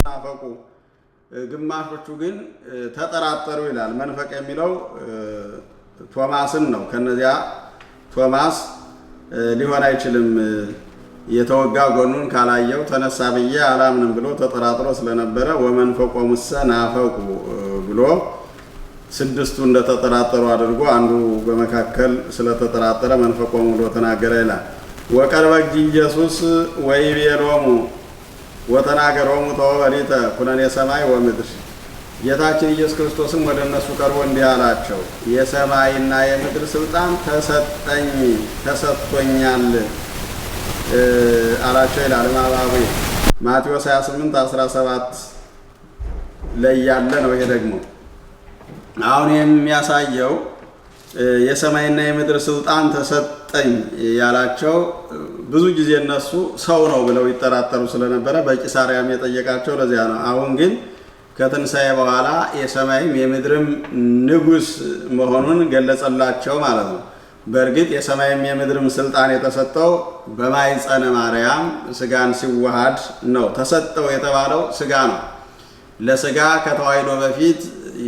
ናፈቁ። ግማሾቹ ግን ተጠራጠሩ ይላል። መንፈቅ የሚለው ቶማስን ነው። ከነዚያ ቶማስ ሊሆን አይችልም፣ የተወጋ ጎኑን ካላየው ተነሳ ብዬ አላምንም ብሎ ተጠራጥሮ ስለነበረ ወመንፈቆሙሰ ናፈቁ ብሎ ስድስቱ እንደተጠራጠሩ አድርጎ አንዱ በመካከል ስለተጠራጠረ መንፈቆሙ ብሎ ተናገረ ይላል። ወቀርበ እግዚእ ኢየሱስ ወይቤሎሙ ወተናገሮሙ ተወበሊተ ኩነኔ ሰማይ ወምድር። ጌታችን ኢየሱስ ክርስቶስም ወደ እነሱ ቀርቦ እንዲህ አላቸው፣ የሰማይና የምድር ስልጣን ተሰጥቶኛል አላቸው ይላል ማባቡ ማቴዎስ 28:17 ላይ ያለ ነው። ይሄ ደግሞ አሁን የሚያሳየው የሰማይና የምድር ስልጣን ተሰጠኝ ያላቸው ብዙ ጊዜ እነሱ ሰው ነው ብለው ይጠራጠሩ ስለነበረ በቂሳርያም የጠየቃቸው ለዚያ ነው። አሁን ግን ከትንሣኤ በኋላ የሰማይም የምድርም ንጉሥ መሆኑን ገለጸላቸው ማለት ነው። በእርግጥ የሰማይም የምድርም ስልጣን የተሰጠው በማኅፀነ ማርያም ስጋን ሲዋሃድ ነው። ተሰጠው የተባለው ስጋ ነው። ለስጋ ከተዋሕዶ በፊት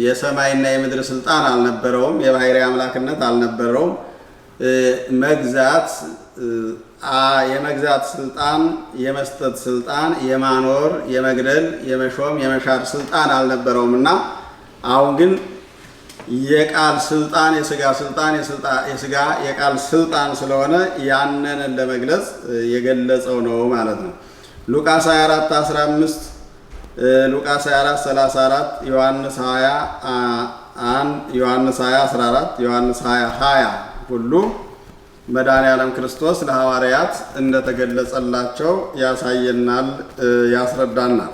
የሰማይና የምድር ስልጣን አልነበረውም። የባሕርይ አምላክነት አልነበረውም። የመግዛት ስልጣን፣ የመስጠት ስልጣን፣ የማኖር፣ የመግደል፣ የመሾም፣ የመሻር ስልጣን አልነበረውም እና አሁን ግን የቃል ስልጣን የስጋ ስልጣን የስጋ የቃል ስልጣን ስለሆነ ያንን ለመግለጽ የገለጸው ነው ማለት ነው። ሉቃስ 24:15 ሉቃስ 24:34 ዮሐንስ 20:1 ዮሐንስ 20:14 ዮሐንስ 20:20 ሁሉ መድኃኔዓለም ክርስቶስ ለሐዋርያት እንደተገለጸላቸው ያሳየናል፣ ያስረዳናል።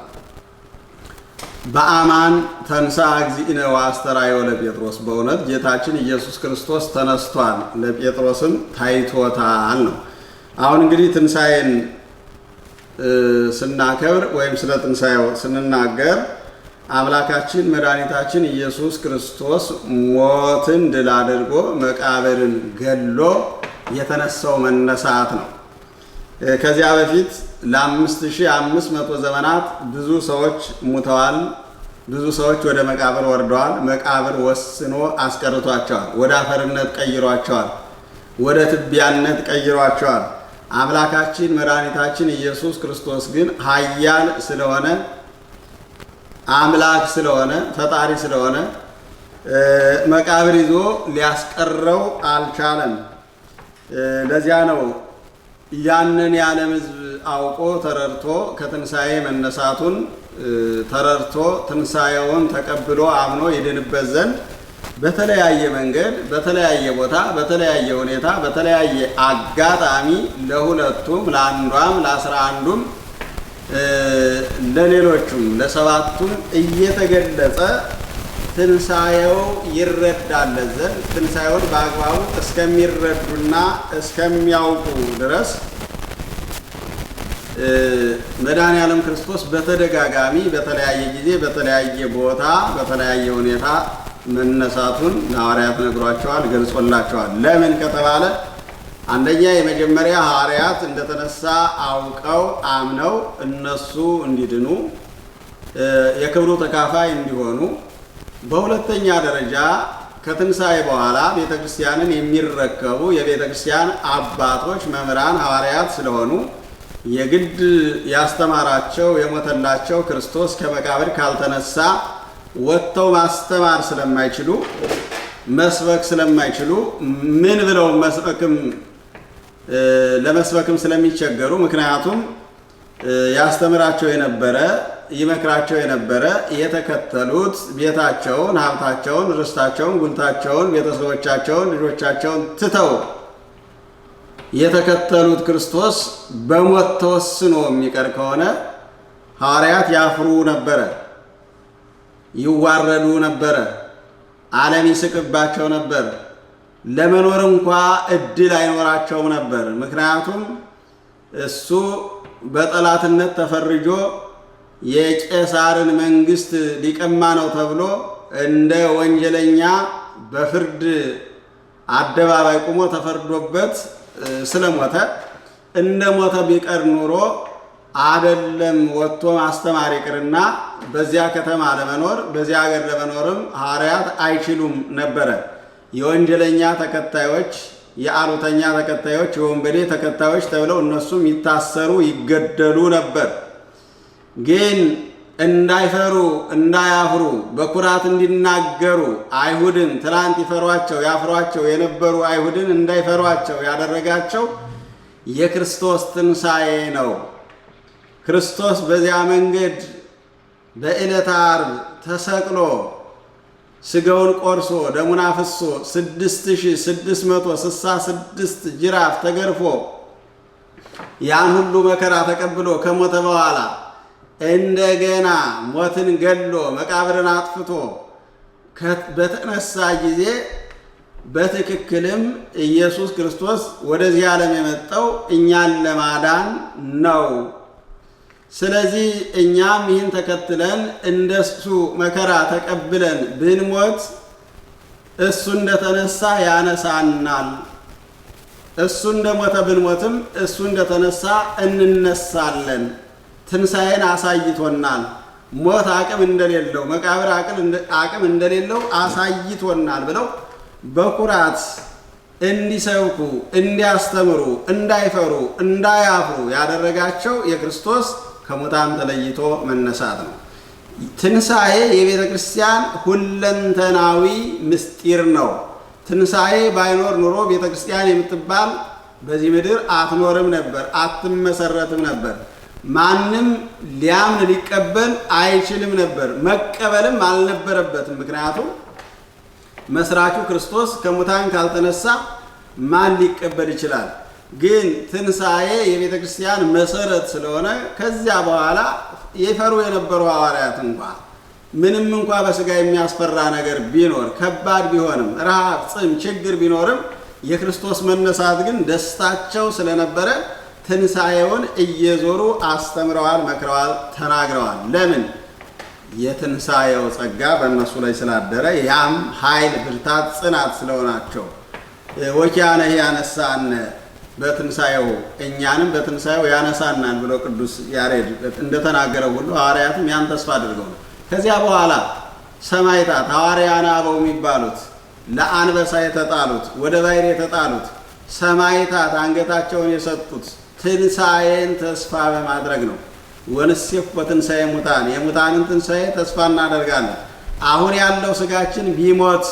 በአማን ተንሥአ እግዚእነ ወአስተርአዮ ለጴጥሮስ። በእውነት ጌታችን ኢየሱስ ክርስቶስ ተነስቷል፣ ለጴጥሮስም ታይቶታል ነው። አሁን እንግዲህ ትንሣኤን ስናከብር ወይም ስለ ትንሣኤው ስንናገር አምላካችን መድኃኒታችን ኢየሱስ ክርስቶስ ሞትን ድል አድርጎ መቃብርን ገሎ የተነሳው መነሳት ነው። ከዚያ በፊት ለ5500 ዘመናት ብዙ ሰዎች ሙተዋል። ብዙ ሰዎች ወደ መቃብር ወርደዋል። መቃብር ወስኖ አስቀርቷቸዋል። ወደ አፈርነት ቀይሯቸዋል። ወደ ትቢያነት ቀይሯቸዋል። አምላካችን መድኃኒታችን ኢየሱስ ክርስቶስ ግን ኃያል ስለሆነ አምላክ ስለሆነ ፈጣሪ ስለሆነ መቃብር ይዞ ሊያስቀረው አልቻለም። ለዚያ ነው ያንን የዓለም ሕዝብ አውቆ ተረድቶ ከትንሣኤ መነሳቱን ተረድቶ ትንሣኤውን ተቀብሎ አምኖ ይድንበት ዘንድ በተለያየ መንገድ በተለያየ ቦታ በተለያየ ሁኔታ በተለያየ አጋጣሚ ለሁለቱም ለአንዷም ለ11ዱም ለሌሎቹም ለ7ቱም እየተገለጸ ትንሣኤው ይረዳለት ዘንድ ትንሣኤውን በአግባቡ እስከሚረዱና እስከሚያውቁ ድረስ መድኃኔዓለም ክርስቶስ በተደጋጋሚ በተለያየ ጊዜ በተለያየ ቦታ በተለያየ ሁኔታ መነሳቱን ሐዋርያት ነግሯቸዋል፣ ገልጾላቸዋል። ለምን ከተባለ አንደኛ የመጀመሪያ ሐዋርያት እንደተነሳ አውቀው አምነው እነሱ እንዲድኑ የክብሩ ተካፋይ እንዲሆኑ፣ በሁለተኛ ደረጃ ከትንሣኤ በኋላ ቤተክርስቲያንን የሚረከቡ የቤተክርስቲያን አባቶች መምህራን ሐዋርያት ስለሆኑ የግድ ያስተማራቸው የሞተላቸው ክርስቶስ ከመቃብር ካልተነሳ ወጥተው ማስተማር ስለማይችሉ መስበክ ስለማይችሉ ምን ብለው ለመስበክም ስለሚቸገሩ፣ ምክንያቱም ያስተምራቸው የነበረ ይመክራቸው የነበረ የተከተሉት ቤታቸውን፣ ሀብታቸውን፣ ርስታቸውን፣ ጉልታቸውን፣ ቤተሰቦቻቸውን፣ ልጆቻቸውን ትተው የተከተሉት ክርስቶስ በሞት ተወስኖ የሚቀር ከሆነ ሐዋርያት ያፍሩ ነበረ፣ ይዋረዱ ነበረ፣ ዓለም ይስቅባቸው ነበር፣ ለመኖር እንኳ እድል አይኖራቸውም ነበር። ምክንያቱም እሱ በጠላትነት ተፈርጆ የቄሳርን መንግስት ሊቀማ ነው ተብሎ እንደ ወንጀለኛ በፍርድ አደባባይ ቆሞ ተፈርዶበት ስለሞተ እንደ ሞተ ቢቀር ኑሮ አደለም ወጥቶ ማስተማር ይቅርና በዚያ ከተማ ለመኖር በዚያ ሀገር ለመኖርም ሐዋርያት አይችሉም ነበረ። የወንጀለኛ ተከታዮች፣ የአሉተኛ ተከታዮች፣ የወንበዴ ተከታዮች ተብለው እነሱም ይታሰሩ ይገደሉ ነበር። ግን እንዳይፈሩ እንዳያፍሩ በኩራት እንዲናገሩ አይሁድን ትላንት ይፈሯቸው ያፍሯቸው የነበሩ አይሁድን እንዳይፈሯቸው ያደረጋቸው የክርስቶስ ትንሣኤ ነው። ክርስቶስ በዚያ መንገድ በዕለተ ዓርብ ተሰቅሎ ስጋውን ቆርሶ ደሙን አፍሶ 6666 ጅራፍ ተገርፎ ያን ሁሉ መከራ ተቀብሎ ከሞተ በኋላ እንደገና ሞትን ገሎ መቃብርን አጥፍቶ በተነሳ ጊዜ በትክክልም ኢየሱስ ክርስቶስ ወደዚህ ዓለም የመጣው እኛን ለማዳን ነው። ስለዚህ እኛም ይህን ተከትለን እንደሱ መከራ ተቀብለን ብንሞት እሱ እንደተነሳ ያነሳናል። እሱ እንደሞተ ብንሞትም እሱ እንደተነሳ እንነሳለን። ትንሣኤን አሳይቶናል። ሞት አቅም እንደሌለው መቃብር አቅም እንደሌለው አሳይቶናል ብለው በኩራት እንዲሰብኩ እንዲያስተምሩ እንዳይፈሩ እንዳያፍሩ ያደረጋቸው የክርስቶስ ከሙታን ተለይቶ መነሳት ነው። ትንሣኤ የቤተ ክርስቲያን ሁለንተናዊ ምስጢር ነው። ትንሣኤ ባይኖር ኑሮ ቤተ ክርስቲያን የምትባል በዚህ ምድር አትኖርም ነበር፣ አትመሰረትም ነበር። ማንም ሊያምን ሊቀበል አይችልም ነበር፣ መቀበልም አልነበረበትም። ምክንያቱም መስራቹ ክርስቶስ ከሙታን ካልተነሳ ማን ሊቀበል ይችላል? ግን ትንሣኤ የቤተ ክርስቲያን መሰረት ስለሆነ ከዚያ በኋላ የፈሩ የነበሩ ሐዋርያት ምንም እንኳ በስጋ የሚያስፈራ ነገር ቢኖር ከባድ ቢሆንም ረሃብ፣ ጽም፣ ችግር ቢኖርም የክርስቶስ መነሳት ግን ደስታቸው ስለነበረ ትንሣኤውን እየዞሩ አስተምረዋል፣ መክረዋል፣ ተናግረዋል። ለምን? የትንሣኤው ጸጋ በእነሱ ላይ ስላደረ ያም ኃይል፣ ብርታት፣ ጽናት ስለሆናቸው ወኪያነ ያነሳን በትንሣኤው እኛንም በትንሣኤው ያነሳናል ብሎ ቅዱስ ያሬድ እንደተናገረው ሁሉ ሐዋርያትም ያን ተስፋ አድርገው ነው። ከዚያ በኋላ ሰማዕታት ሐዋርያነ አበው የሚባሉት ለአንበሳ የተጣሉት ወደ ባሕር የተጣሉት ሰማዕታት አንገታቸውን የሰጡት ትንሣኤን ተስፋ በማድረግ ነው። ወንሴፍ በትንሣኤ ሙታን የሙታንን ትንሣኤ ተስፋ እናደርጋለን። አሁን ያለው ስጋችን ቢሞት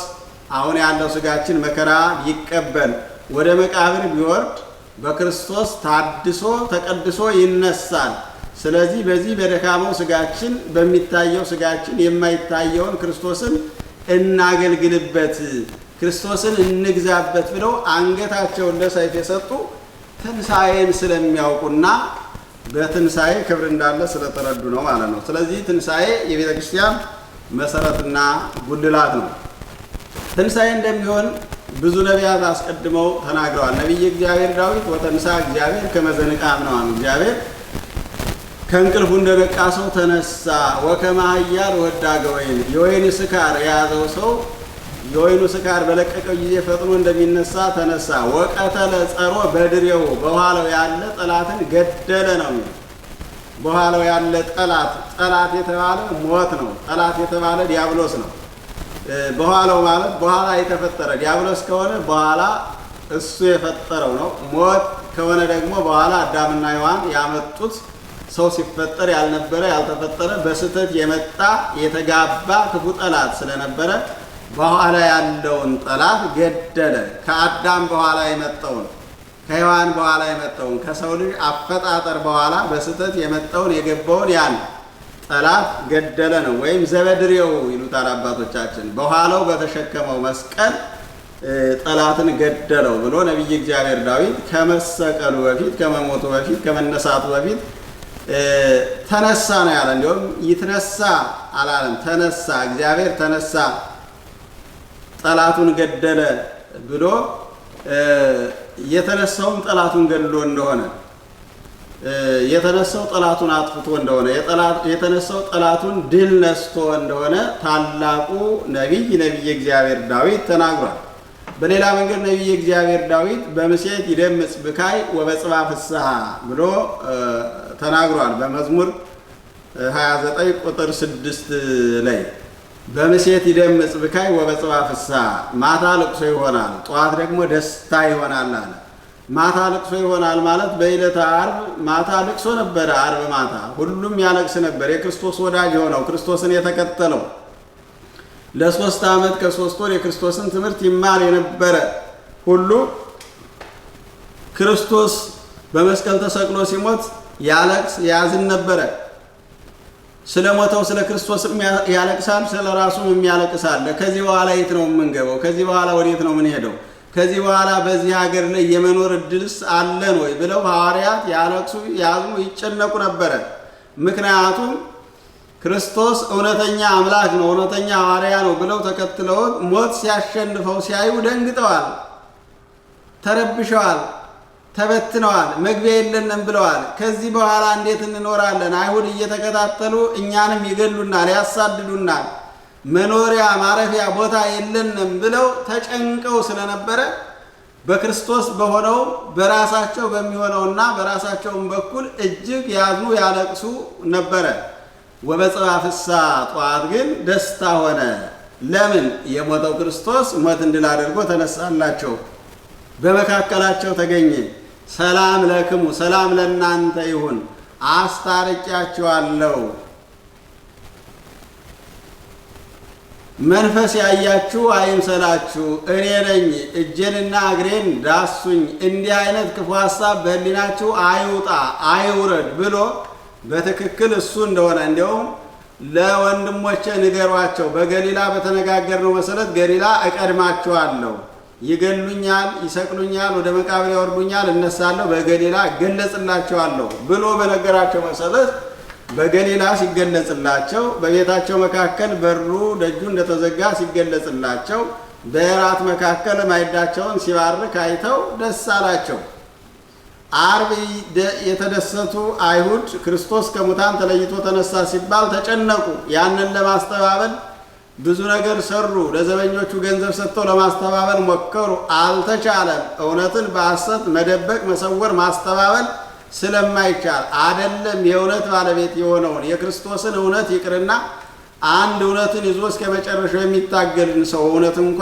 አሁን ያለው ስጋችን መከራ ቢቀበል ወደ መቃብር ቢወርድ በክርስቶስ ታድሶ ተቀድሶ ይነሳል። ስለዚህ በዚህ በደካማው ስጋችን በሚታየው ስጋችን የማይታየውን ክርስቶስን እናገልግልበት፣ ክርስቶስን እንግዛበት ብለው አንገታቸውን ለሰይፍ የሰጡ ትንሣኤን ስለሚያውቁና በትንሣኤ ክብር እንዳለ ስለተረዱ ነው ማለት ነው። ስለዚህ ትንሣኤ የቤተ ክርስቲያን መሰረትና ጉልላት ነው። ትንሣኤ እንደሚሆን ብዙ ነቢያት አስቀድመው ተናግረዋል። ነቢየ እግዚአብሔር ዳዊት ወተንሳ እግዚአብሔር ከመዘንቃም ነው። እግዚአብሔር ከእንቅልፉ እንደነቃ ሰው ተነሳ። ወከመ ኃያል ወዳገ ወይን፣ የወይን ስካር የያዘው ሰው የወይኑ ስካር በለቀቀው ጊዜ ፈጥኖ እንደሚነሳ ተነሳ። ወቀተለ ጸሮ በድሬው፣ በኋላው ያለ ጠላትን ገደለ ነው። በኋላው ያለ ጠላት የተባለ ሞት ነው። ጠላት የተባለ ዲያብሎስ ነው። በኋላው ማለት በኋላ የተፈጠረ ዲያብሎስ ከሆነ በኋላ እሱ የፈጠረው ነው። ሞት ከሆነ ደግሞ በኋላ አዳምና ሔዋን ያመጡት ሰው ሲፈጠር ያልነበረ ያልተፈጠረ በስህተት የመጣ የተጋባ ክፉ ጠላት ስለነበረ በኋላ ያለውን ጠላት ገደለ። ከአዳም በኋላ የመጣውን ከሔዋን በኋላ የመጣውን ከሰው ልጅ አፈጣጠር በኋላ በስህተት የመጣውን የገባውን ያን ጠላት ገደለ ነው። ወይም ዘበድሬው ይሉታል አባቶቻችን። በኋላው በተሸከመው መስቀል ጠላትን ገደለው ብሎ ነቢየ እግዚአብሔር ዳዊት ከመሰቀሉ በፊት ከመሞቱ በፊት ከመነሳቱ በፊት ተነሳ ነው ያለ። እንዲሁም ይትነሳ አላለም፣ ተነሳ። እግዚአብሔር ተነሳ ጠላቱን ገደለ ብሎ የተነሳውም ጠላቱን ገድሎ እንደሆነ የተነሳው ጠላቱን አጥፍቶ እንደሆነ የተነሳው ጠላቱን ድል ነስቶ እንደሆነ ታላቁ ነቢየ እግዚአብሔር ዳዊት ተናግሯል። በሌላ መንገድ ነቢየ እግዚአብሔር ዳዊት በምሴት ይደምጽ ብካይ ወበጽባ ፍስሐ ብሎ ተናግሯል። በመዝሙር 29 ቁጥር 6 ላይ በምሴት ይደምጽ ብካይ ወበጽባ ፍስሐ፣ ማታ ልቅሶ ይሆናል፣ ጠዋት ደግሞ ደስታ ይሆናል አለ። ማታ ልቅሶ ይሆናል ማለት በዕለተ ዓርብ ማታ ልቅሶ ነበረ። ዓርብ ማታ ሁሉም ያለቅስ ነበር። የክርስቶስ ወዳጅ የሆነው ክርስቶስን የተከተለው ለ3 ዓመት ከ3 ወር የክርስቶስን ትምህርት ይማር የነበረ ሁሉ ክርስቶስ በመስቀል ተሰቅሎ ሲሞት ያለቅስ ያዝን ነበረ። ስለ ሞተው ስለ ክርስቶስም ያለቅሳል፣ ስለ ራሱም የሚያለቅሳል። ከዚህ በኋላ የት ነው የምንገባው? ከዚህ በኋላ ወዴት ነው የምንሄደው? ከዚህ በኋላ በዚህ ሀገር ላይ የመኖር እድልስ አለን ወይ ብለው ሐዋርያት ያለቅሱ፣ ያዝኑ፣ ይጨነቁ ነበረ። ምክንያቱም ክርስቶስ እውነተኛ አምላክ ነው፣ እውነተኛ ሐዋርያ ነው ብለው ተከትለው ሞት ሲያሸንፈው ሲያዩ ደንግጠዋል፣ ተረብሸዋል፣ ተበትነዋል፣ መግቢያ የለንም ብለዋል። ከዚህ በኋላ እንዴት እንኖራለን? አይሁድ እየተከታተሉ እኛንም ይገሉናል፣ ያሳድዱናል፣ መኖሪያ ማረፊያ ቦታ የለንም ብለው ተጨንቀው ስለነበረ በክርስቶስ በሆነው በራሳቸው በሚሆነውና በራሳቸውም በኩል እጅግ ያዝኑ ያለቅሱ ነበረ። ወበጽባ ፍስሐ፣ ጠዋት ግን ደስታ ሆነ። ለምን? የሞተው ክርስቶስ ሞትን ድል አድርጎ ተነሳላቸው፣ በመካከላቸው ተገኘ። ሰላም ለክሙ፣ ሰላም ለእናንተ ይሁን፣ አስታርቂያችኋለሁ። መንፈስ ያያችሁ አይምሰላችሁ፣ እኔ ነኝ፣ እጄንና እግሬን ዳሱኝ። እንዲህ አይነት ክፉ ሐሳብ በሕሊናችሁ አይውጣ አይውረድ ብሎ በትክክል እሱ እንደሆነ እንዲያውም ለወንድሞቼ ንገሯቸው፣ በገሊላ በተነጋገርነው መሰረት ገሊላ እቀድማችኋለሁ፣ ይገሉኛል፣ ይሰቅሉኛል፣ ወደ መቃብር ያወርዱኛል፣ እነሳለሁ፣ በገሊላ እገለጽላቸዋለሁ ብሎ በነገራቸው መሰረት በገሊላ ሲገለጽላቸው፣ በቤታቸው መካከል በሩ ደጁ እንደተዘጋ ሲገለጽላቸው፣ በእራት መካከል ማዕዳቸውን ሲባርክ አይተው ደስ አላቸው። ዓርብ የተደሰቱ አይሁድ ክርስቶስ ከሙታን ተለይቶ ተነሳ ሲባል ተጨነቁ። ያንን ለማስተባበል ብዙ ነገር ሰሩ። ለዘበኞቹ ገንዘብ ሰጥተው ለማስተባበል ሞከሩ፣ አልተቻለም። እውነትን በሐሰት መደበቅ፣ መሰወር፣ ማስተባበል ስለማይቻል አይደለም የእውነት ባለቤት የሆነውን የክርስቶስን እውነት ይቅርና አንድ እውነትን ይዞ እስከ መጨረሻው የሚታገልን ሰው እውነት እንኳ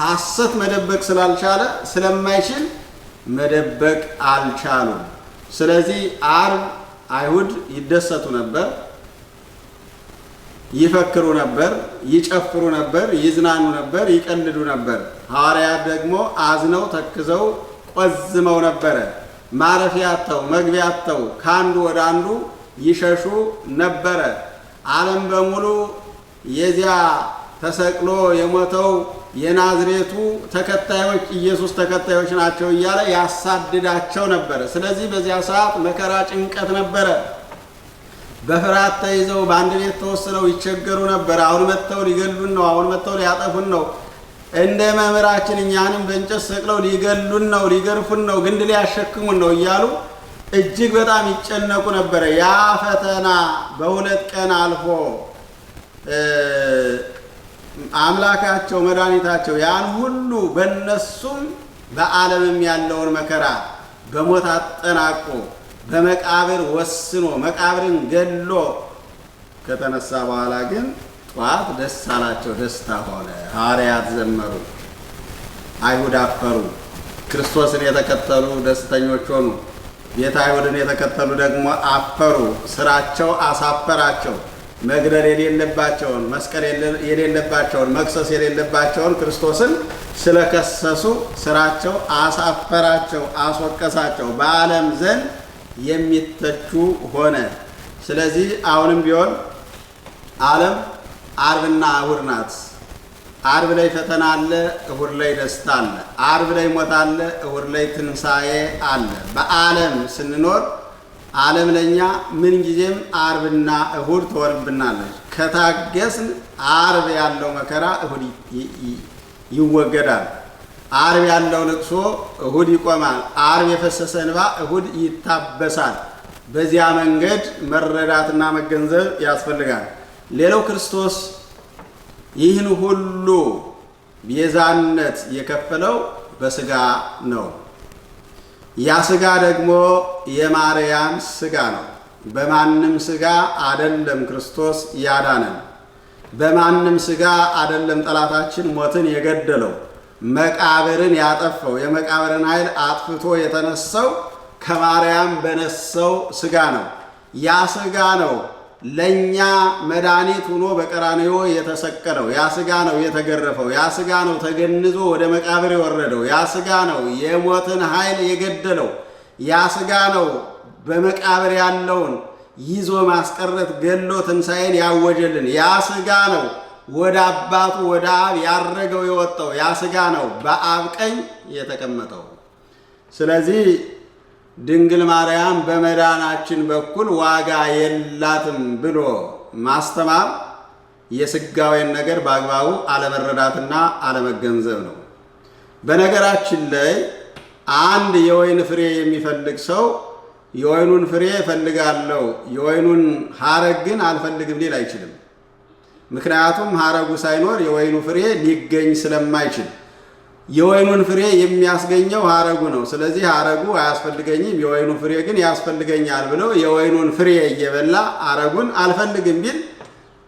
ሐሰት መደበቅ ስላልቻለ ስለማይችል መደበቅ አልቻሉም። ስለዚህ ዓርብ አይሁድ ይደሰቱ ነበር፣ ይፈክሩ ነበር፣ ይጨፍሩ ነበር፣ ይዝናኑ ነበር፣ ይቀልዱ ነበር። ሐዋርያት ደግሞ አዝነው ተክዘው ቆዝመው ነበረ። ማረፊያ አጥተው መግቢያ አጥተው ከአንዱ ወደ አንዱ ይሸሹ ነበረ። ዓለም በሙሉ የዚያ ተሰቅሎ የሞተው የናዝሬቱ ተከታዮች ኢየሱስ ተከታዮች ናቸው እያለ ያሳድዳቸው ነበረ። ስለዚህ በዚያ ሰዓት መከራ፣ ጭንቀት ነበረ። በፍርሃት ተይዘው በአንድ ቤት ተወስነው ይቸገሩ ነበር። አሁን መጥተው ሊገሉን ነው፣ አሁን መጥተው ሊያጠፉን ነው፣ እንደ መምህራችን እኛንም በእንጨት ሰቅለው ሊገሉን ነው፣ ሊገርፉን ነው፣ ግንድ ሊያሸክሙን ነው እያሉ እጅግ በጣም ይጨነቁ ነበረ። ያ ፈተና በሁለት ቀን አልፎ አምላካቸው መድኃኒታቸው ያን ሁሉ በእነሱም በዓለምም ያለውን መከራ በሞት አጠናቆ በመቃብር ወስኖ መቃብርን ገሎ ከተነሳ በኋላ ግን ጠዋት ደስ አላቸው፣ ደስታ ሆነ። ሐዋርያት ዘመሩ፣ አይሁድ አፈሩ። ክርስቶስን የተከተሉ ደስተኞች ሆኑ። ቤተ አይሁድን የተከተሉ ደግሞ አፈሩ። ስራቸው አሳፈራቸው። መግደል የሌለባቸውን፣ መስቀል የሌለባቸውን፣ መክሰስ የሌለባቸውን ክርስቶስን ስለከሰሱ ስራቸው አሳፈራቸው፣ አስወቀሳቸው። በዓለም ዘንድ የሚተቹ ሆነ። ስለዚህ አሁንም ቢሆን ዓለም ዓርብና እሁድ ናት። ዓርብ ላይ ፈተና አለ፣ እሁድ ላይ ደስታ አለ። ዓርብ ላይ ሞት አለ፣ እሁድ ላይ ትንሣኤ አለ። በዓለም ስንኖር ዓለም ለኛ ምን ጊዜም ዓርብና እሁድ ትወርብናለች። ከታገስን ዓርብ ያለው መከራ እሁድ ይወገዳል። ዓርብ ያለው ልቅሶ እሁድ ይቆማል። ዓርብ የፈሰሰ እንባ እሁድ ይታበሳል። በዚያ መንገድ መረዳትና መገንዘብ ያስፈልጋል። ሌላው ክርስቶስ ይህን ሁሉ ቤዛነት የከፈለው በስጋ ነው። ያ ስጋ ደግሞ የማርያም ስጋ ነው። በማንም ስጋ አይደለም ክርስቶስ ያዳነን። በማንም ስጋ አይደለም ጠላታችን ሞትን የገደለው፣ መቃብርን ያጠፋው፣ የመቃብርን ኃይል አጥፍቶ የተነሳው ከማርያም በነሳው ስጋ ነው። ያ ስጋ ነው ለኛ መድኃኒት ሆኖ በቀራንዮ የተሰቀለው። ያ ስጋ ነው የተገረፈው። ያ ስጋ ነው ተገንዞ ወደ መቃብር የወረደው። ያ ስጋ ነው የሞትን ኃይል የገደለው። ያ ስጋ ነው በመቃብር ያለውን ይዞ ማስቀረት ገሎ ትንሣኤን ያወጀልን። ያ ስጋ ነው ወደ አባቱ ወደ አብ ያረገው የወጣው። ያ ስጋ ነው በአብ ቀኝ የተቀመጠው። ስለዚህ ድንግል ማርያም በመዳናችን በኩል ዋጋ የላትም ብሎ ማስተማር የስጋዌን ነገር በአግባቡ አለመረዳትና አለመገንዘብ ነው። በነገራችን ላይ አንድ የወይን ፍሬ የሚፈልግ ሰው የወይኑን ፍሬ እፈልጋለሁ፣ የወይኑን ሐረግ ግን አልፈልግም ሊል አይችልም። ምክንያቱም ሐረጉ ሳይኖር የወይኑ ፍሬ ሊገኝ ስለማይችል የወይኑን ፍሬ የሚያስገኘው ሐረጉ ነው። ስለዚህ ሐረጉ አያስፈልገኝም፣ የወይኑ ፍሬ ግን ያስፈልገኛል ብሎ የወይኑን ፍሬ እየበላ ሐረጉን አልፈልግም ቢል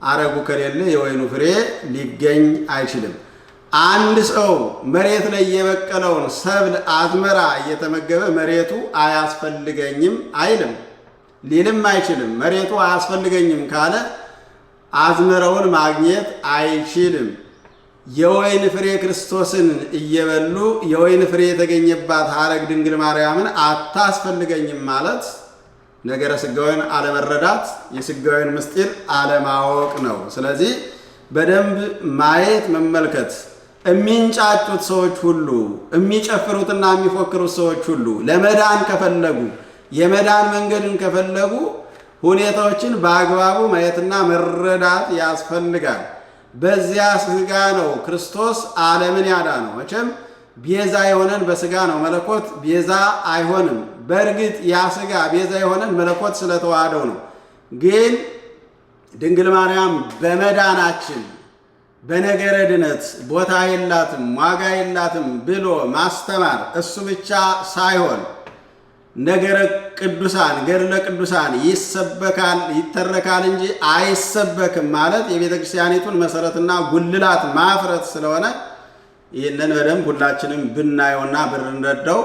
ሐረጉ ከሌለ የወይኑ ፍሬ ሊገኝ አይችልም። አንድ ሰው መሬት ላይ የበቀለውን ሰብል አዝመራ እየተመገበ መሬቱ አያስፈልገኝም አይልም፣ ሊልም አይችልም። መሬቱ አያስፈልገኝም ካለ አዝመራውን ማግኘት አይችልም። የወይን ፍሬ ክርስቶስን እየበሉ የወይን ፍሬ የተገኘባት ሐረግ ድንግል ማርያምን አታስፈልገኝም ማለት ነገረ ስጋዌን አለመረዳት፣ የስጋዌን ምስጢር አለማወቅ ነው። ስለዚህ በደንብ ማየት መመልከት። የሚንጫጩት ሰዎች ሁሉ፣ የሚጨፍሩትና የሚፎክሩት ሰዎች ሁሉ ለመዳን ከፈለጉ፣ የመዳን መንገድን ከፈለጉ ሁኔታዎችን በአግባቡ ማየትና መረዳት ያስፈልጋል። በዚያ ስጋ ነው ክርስቶስ ዓለምን ያዳነው። መቼም ቤዛ የሆነን በስጋ ነው፣ መለኮት ቤዛ አይሆንም። በእርግጥ ያ ስጋ ቤዛ የሆነን መለኮት ስለተዋሃደው ነው። ግን ድንግል ማርያም በመዳናችን በነገረ ድነት ቦታ የላትም፣ ዋጋ የላትም ብሎ ማስተማር እሱ ብቻ ሳይሆን ነገረ ቅዱሳን ገድለ ቅዱሳን ይሰበካል ይተረካል እንጂ አይሰበክም ማለት የቤተ ክርስቲያኒቱን መሰረትና ጉልላት ማፍረት ስለሆነ ይህንን በደንብ ሁላችንም ብናየውና ብንረዳው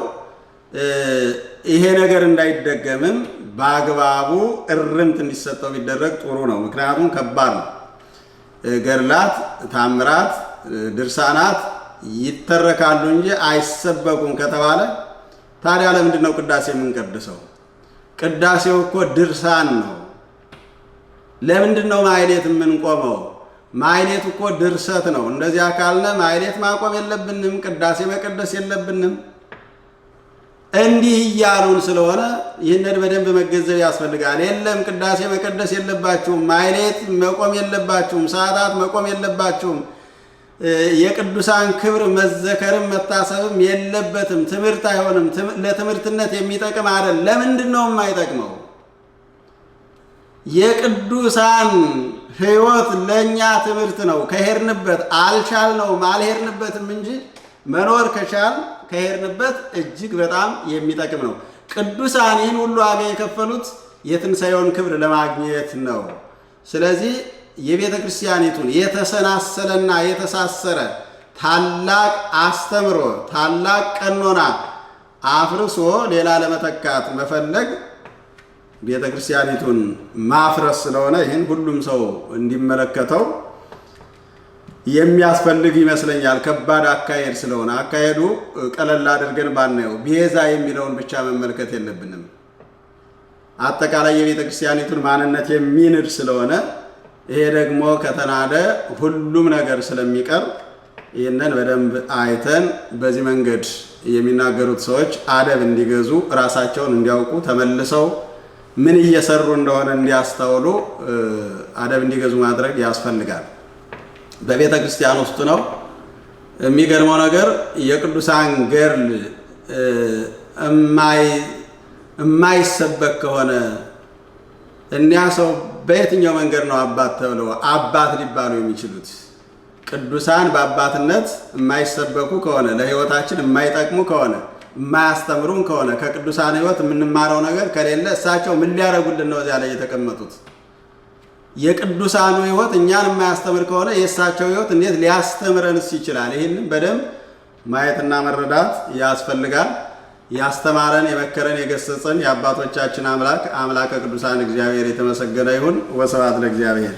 ይሄ ነገር እንዳይደገምም በአግባቡ እርምት እንዲሰጠው ቢደረግ ጥሩ ነው። ምክንያቱም ከባድ ነው። ገድላት፣ ታምራት፣ ድርሳናት ይተረካሉ እንጂ አይሰበኩም ከተባለ ታዲያ ለምንድን ነው ቅዳሴ የምንቀድሰው? ቅዳሴው እኮ ድርሳን ነው። ለምንድን ነው ማሕሌት የምንቆመው? ማሕሌት እኮ ድርሰት ነው። እንደዚያ ካልነ ማሕሌት ማቆም የለብንም፣ ቅዳሴ መቀደስ የለብንም። እንዲህ እያሉን ስለሆነ ይህንን በደንብ መገንዘብ ያስፈልጋል። የለም ቅዳሴ መቀደስ የለባችሁም፣ ማሕሌት መቆም የለባችሁም፣ ሰዓታት መቆም የለባችሁም፣ የቅዱሳን ክብር መዘከርም መታሰብም የለበትም፣ ትምህርት አይሆንም፣ ለትምህርትነት የሚጠቅም አይደል። ለምንድን ነው የማይጠቅመው? የቅዱሳን ሕይወት ለእኛ ትምህርት ነው። ከሄድንበት አልቻልነውም አልሄድንበትም እንጂ መኖር ከቻል ከሄድንበት እጅግ በጣም የሚጠቅም ነው። ቅዱሳን ይህን ሁሉ ዋጋ የከፈሉት የትንሣኤውን ክብር ለማግኘት ነው። ስለዚህ የቤተ ክርስቲያኒቱን የተሰናሰለና የተሳሰረ ታላቅ አስተምሮ ታላቅ ቀኖና አፍርሶ ሌላ ለመተካት መፈለግ ቤተ ክርስቲያኒቱን ማፍረስ ስለሆነ ይህን ሁሉም ሰው እንዲመለከተው የሚያስፈልግ ይመስለኛል። ከባድ አካሄድ ስለሆነ አካሄዱ ቀለል አድርገን ባናየው፣ ቤዛ የሚለውን ብቻ መመልከት የለብንም። አጠቃላይ የቤተ ክርስቲያኒቱን ማንነት የሚንድ ስለሆነ ይሄ ደግሞ ከተናደ ሁሉም ነገር ስለሚቀር ይህንን በደንብ አይተን በዚህ መንገድ የሚናገሩት ሰዎች አደብ እንዲገዙ፣ ራሳቸውን እንዲያውቁ፣ ተመልሰው ምን እየሰሩ እንደሆነ እንዲያስተውሉ አደብ እንዲገዙ ማድረግ ያስፈልጋል። በቤተ ክርስቲያን ውስጥ ነው። የሚገርመው ነገር የቅዱሳን ገድል የማይሰበክ ከሆነ እኒያ ሰው በየትኛው መንገድ ነው አባት ተብለው አባት ሊባሉ የሚችሉት? ቅዱሳን በአባትነት የማይሰበኩ ከሆነ ለሕይወታችን የማይጠቅሙ ከሆነ የማያስተምሩን ከሆነ ከቅዱሳን ሕይወት የምንማረው ነገር ከሌለ እሳቸው ምን ሊያደርጉልን ነው እዚያ ላይ የተቀመጡት? የቅዱሳኑ ሕይወት እኛን የማያስተምር ከሆነ የእሳቸው ሕይወት እንዴት ሊያስተምረንስ ይችላል? ይህንን በደንብ ማየትና መረዳት ያስፈልጋል። ያስተማረን የመከረን የገሰጸን የአባቶቻችን አምላክ አምላከ ቅዱሳን እግዚአብሔር የተመሰገነ ይሁን። ወስብሐት ለእግዚአብሔር።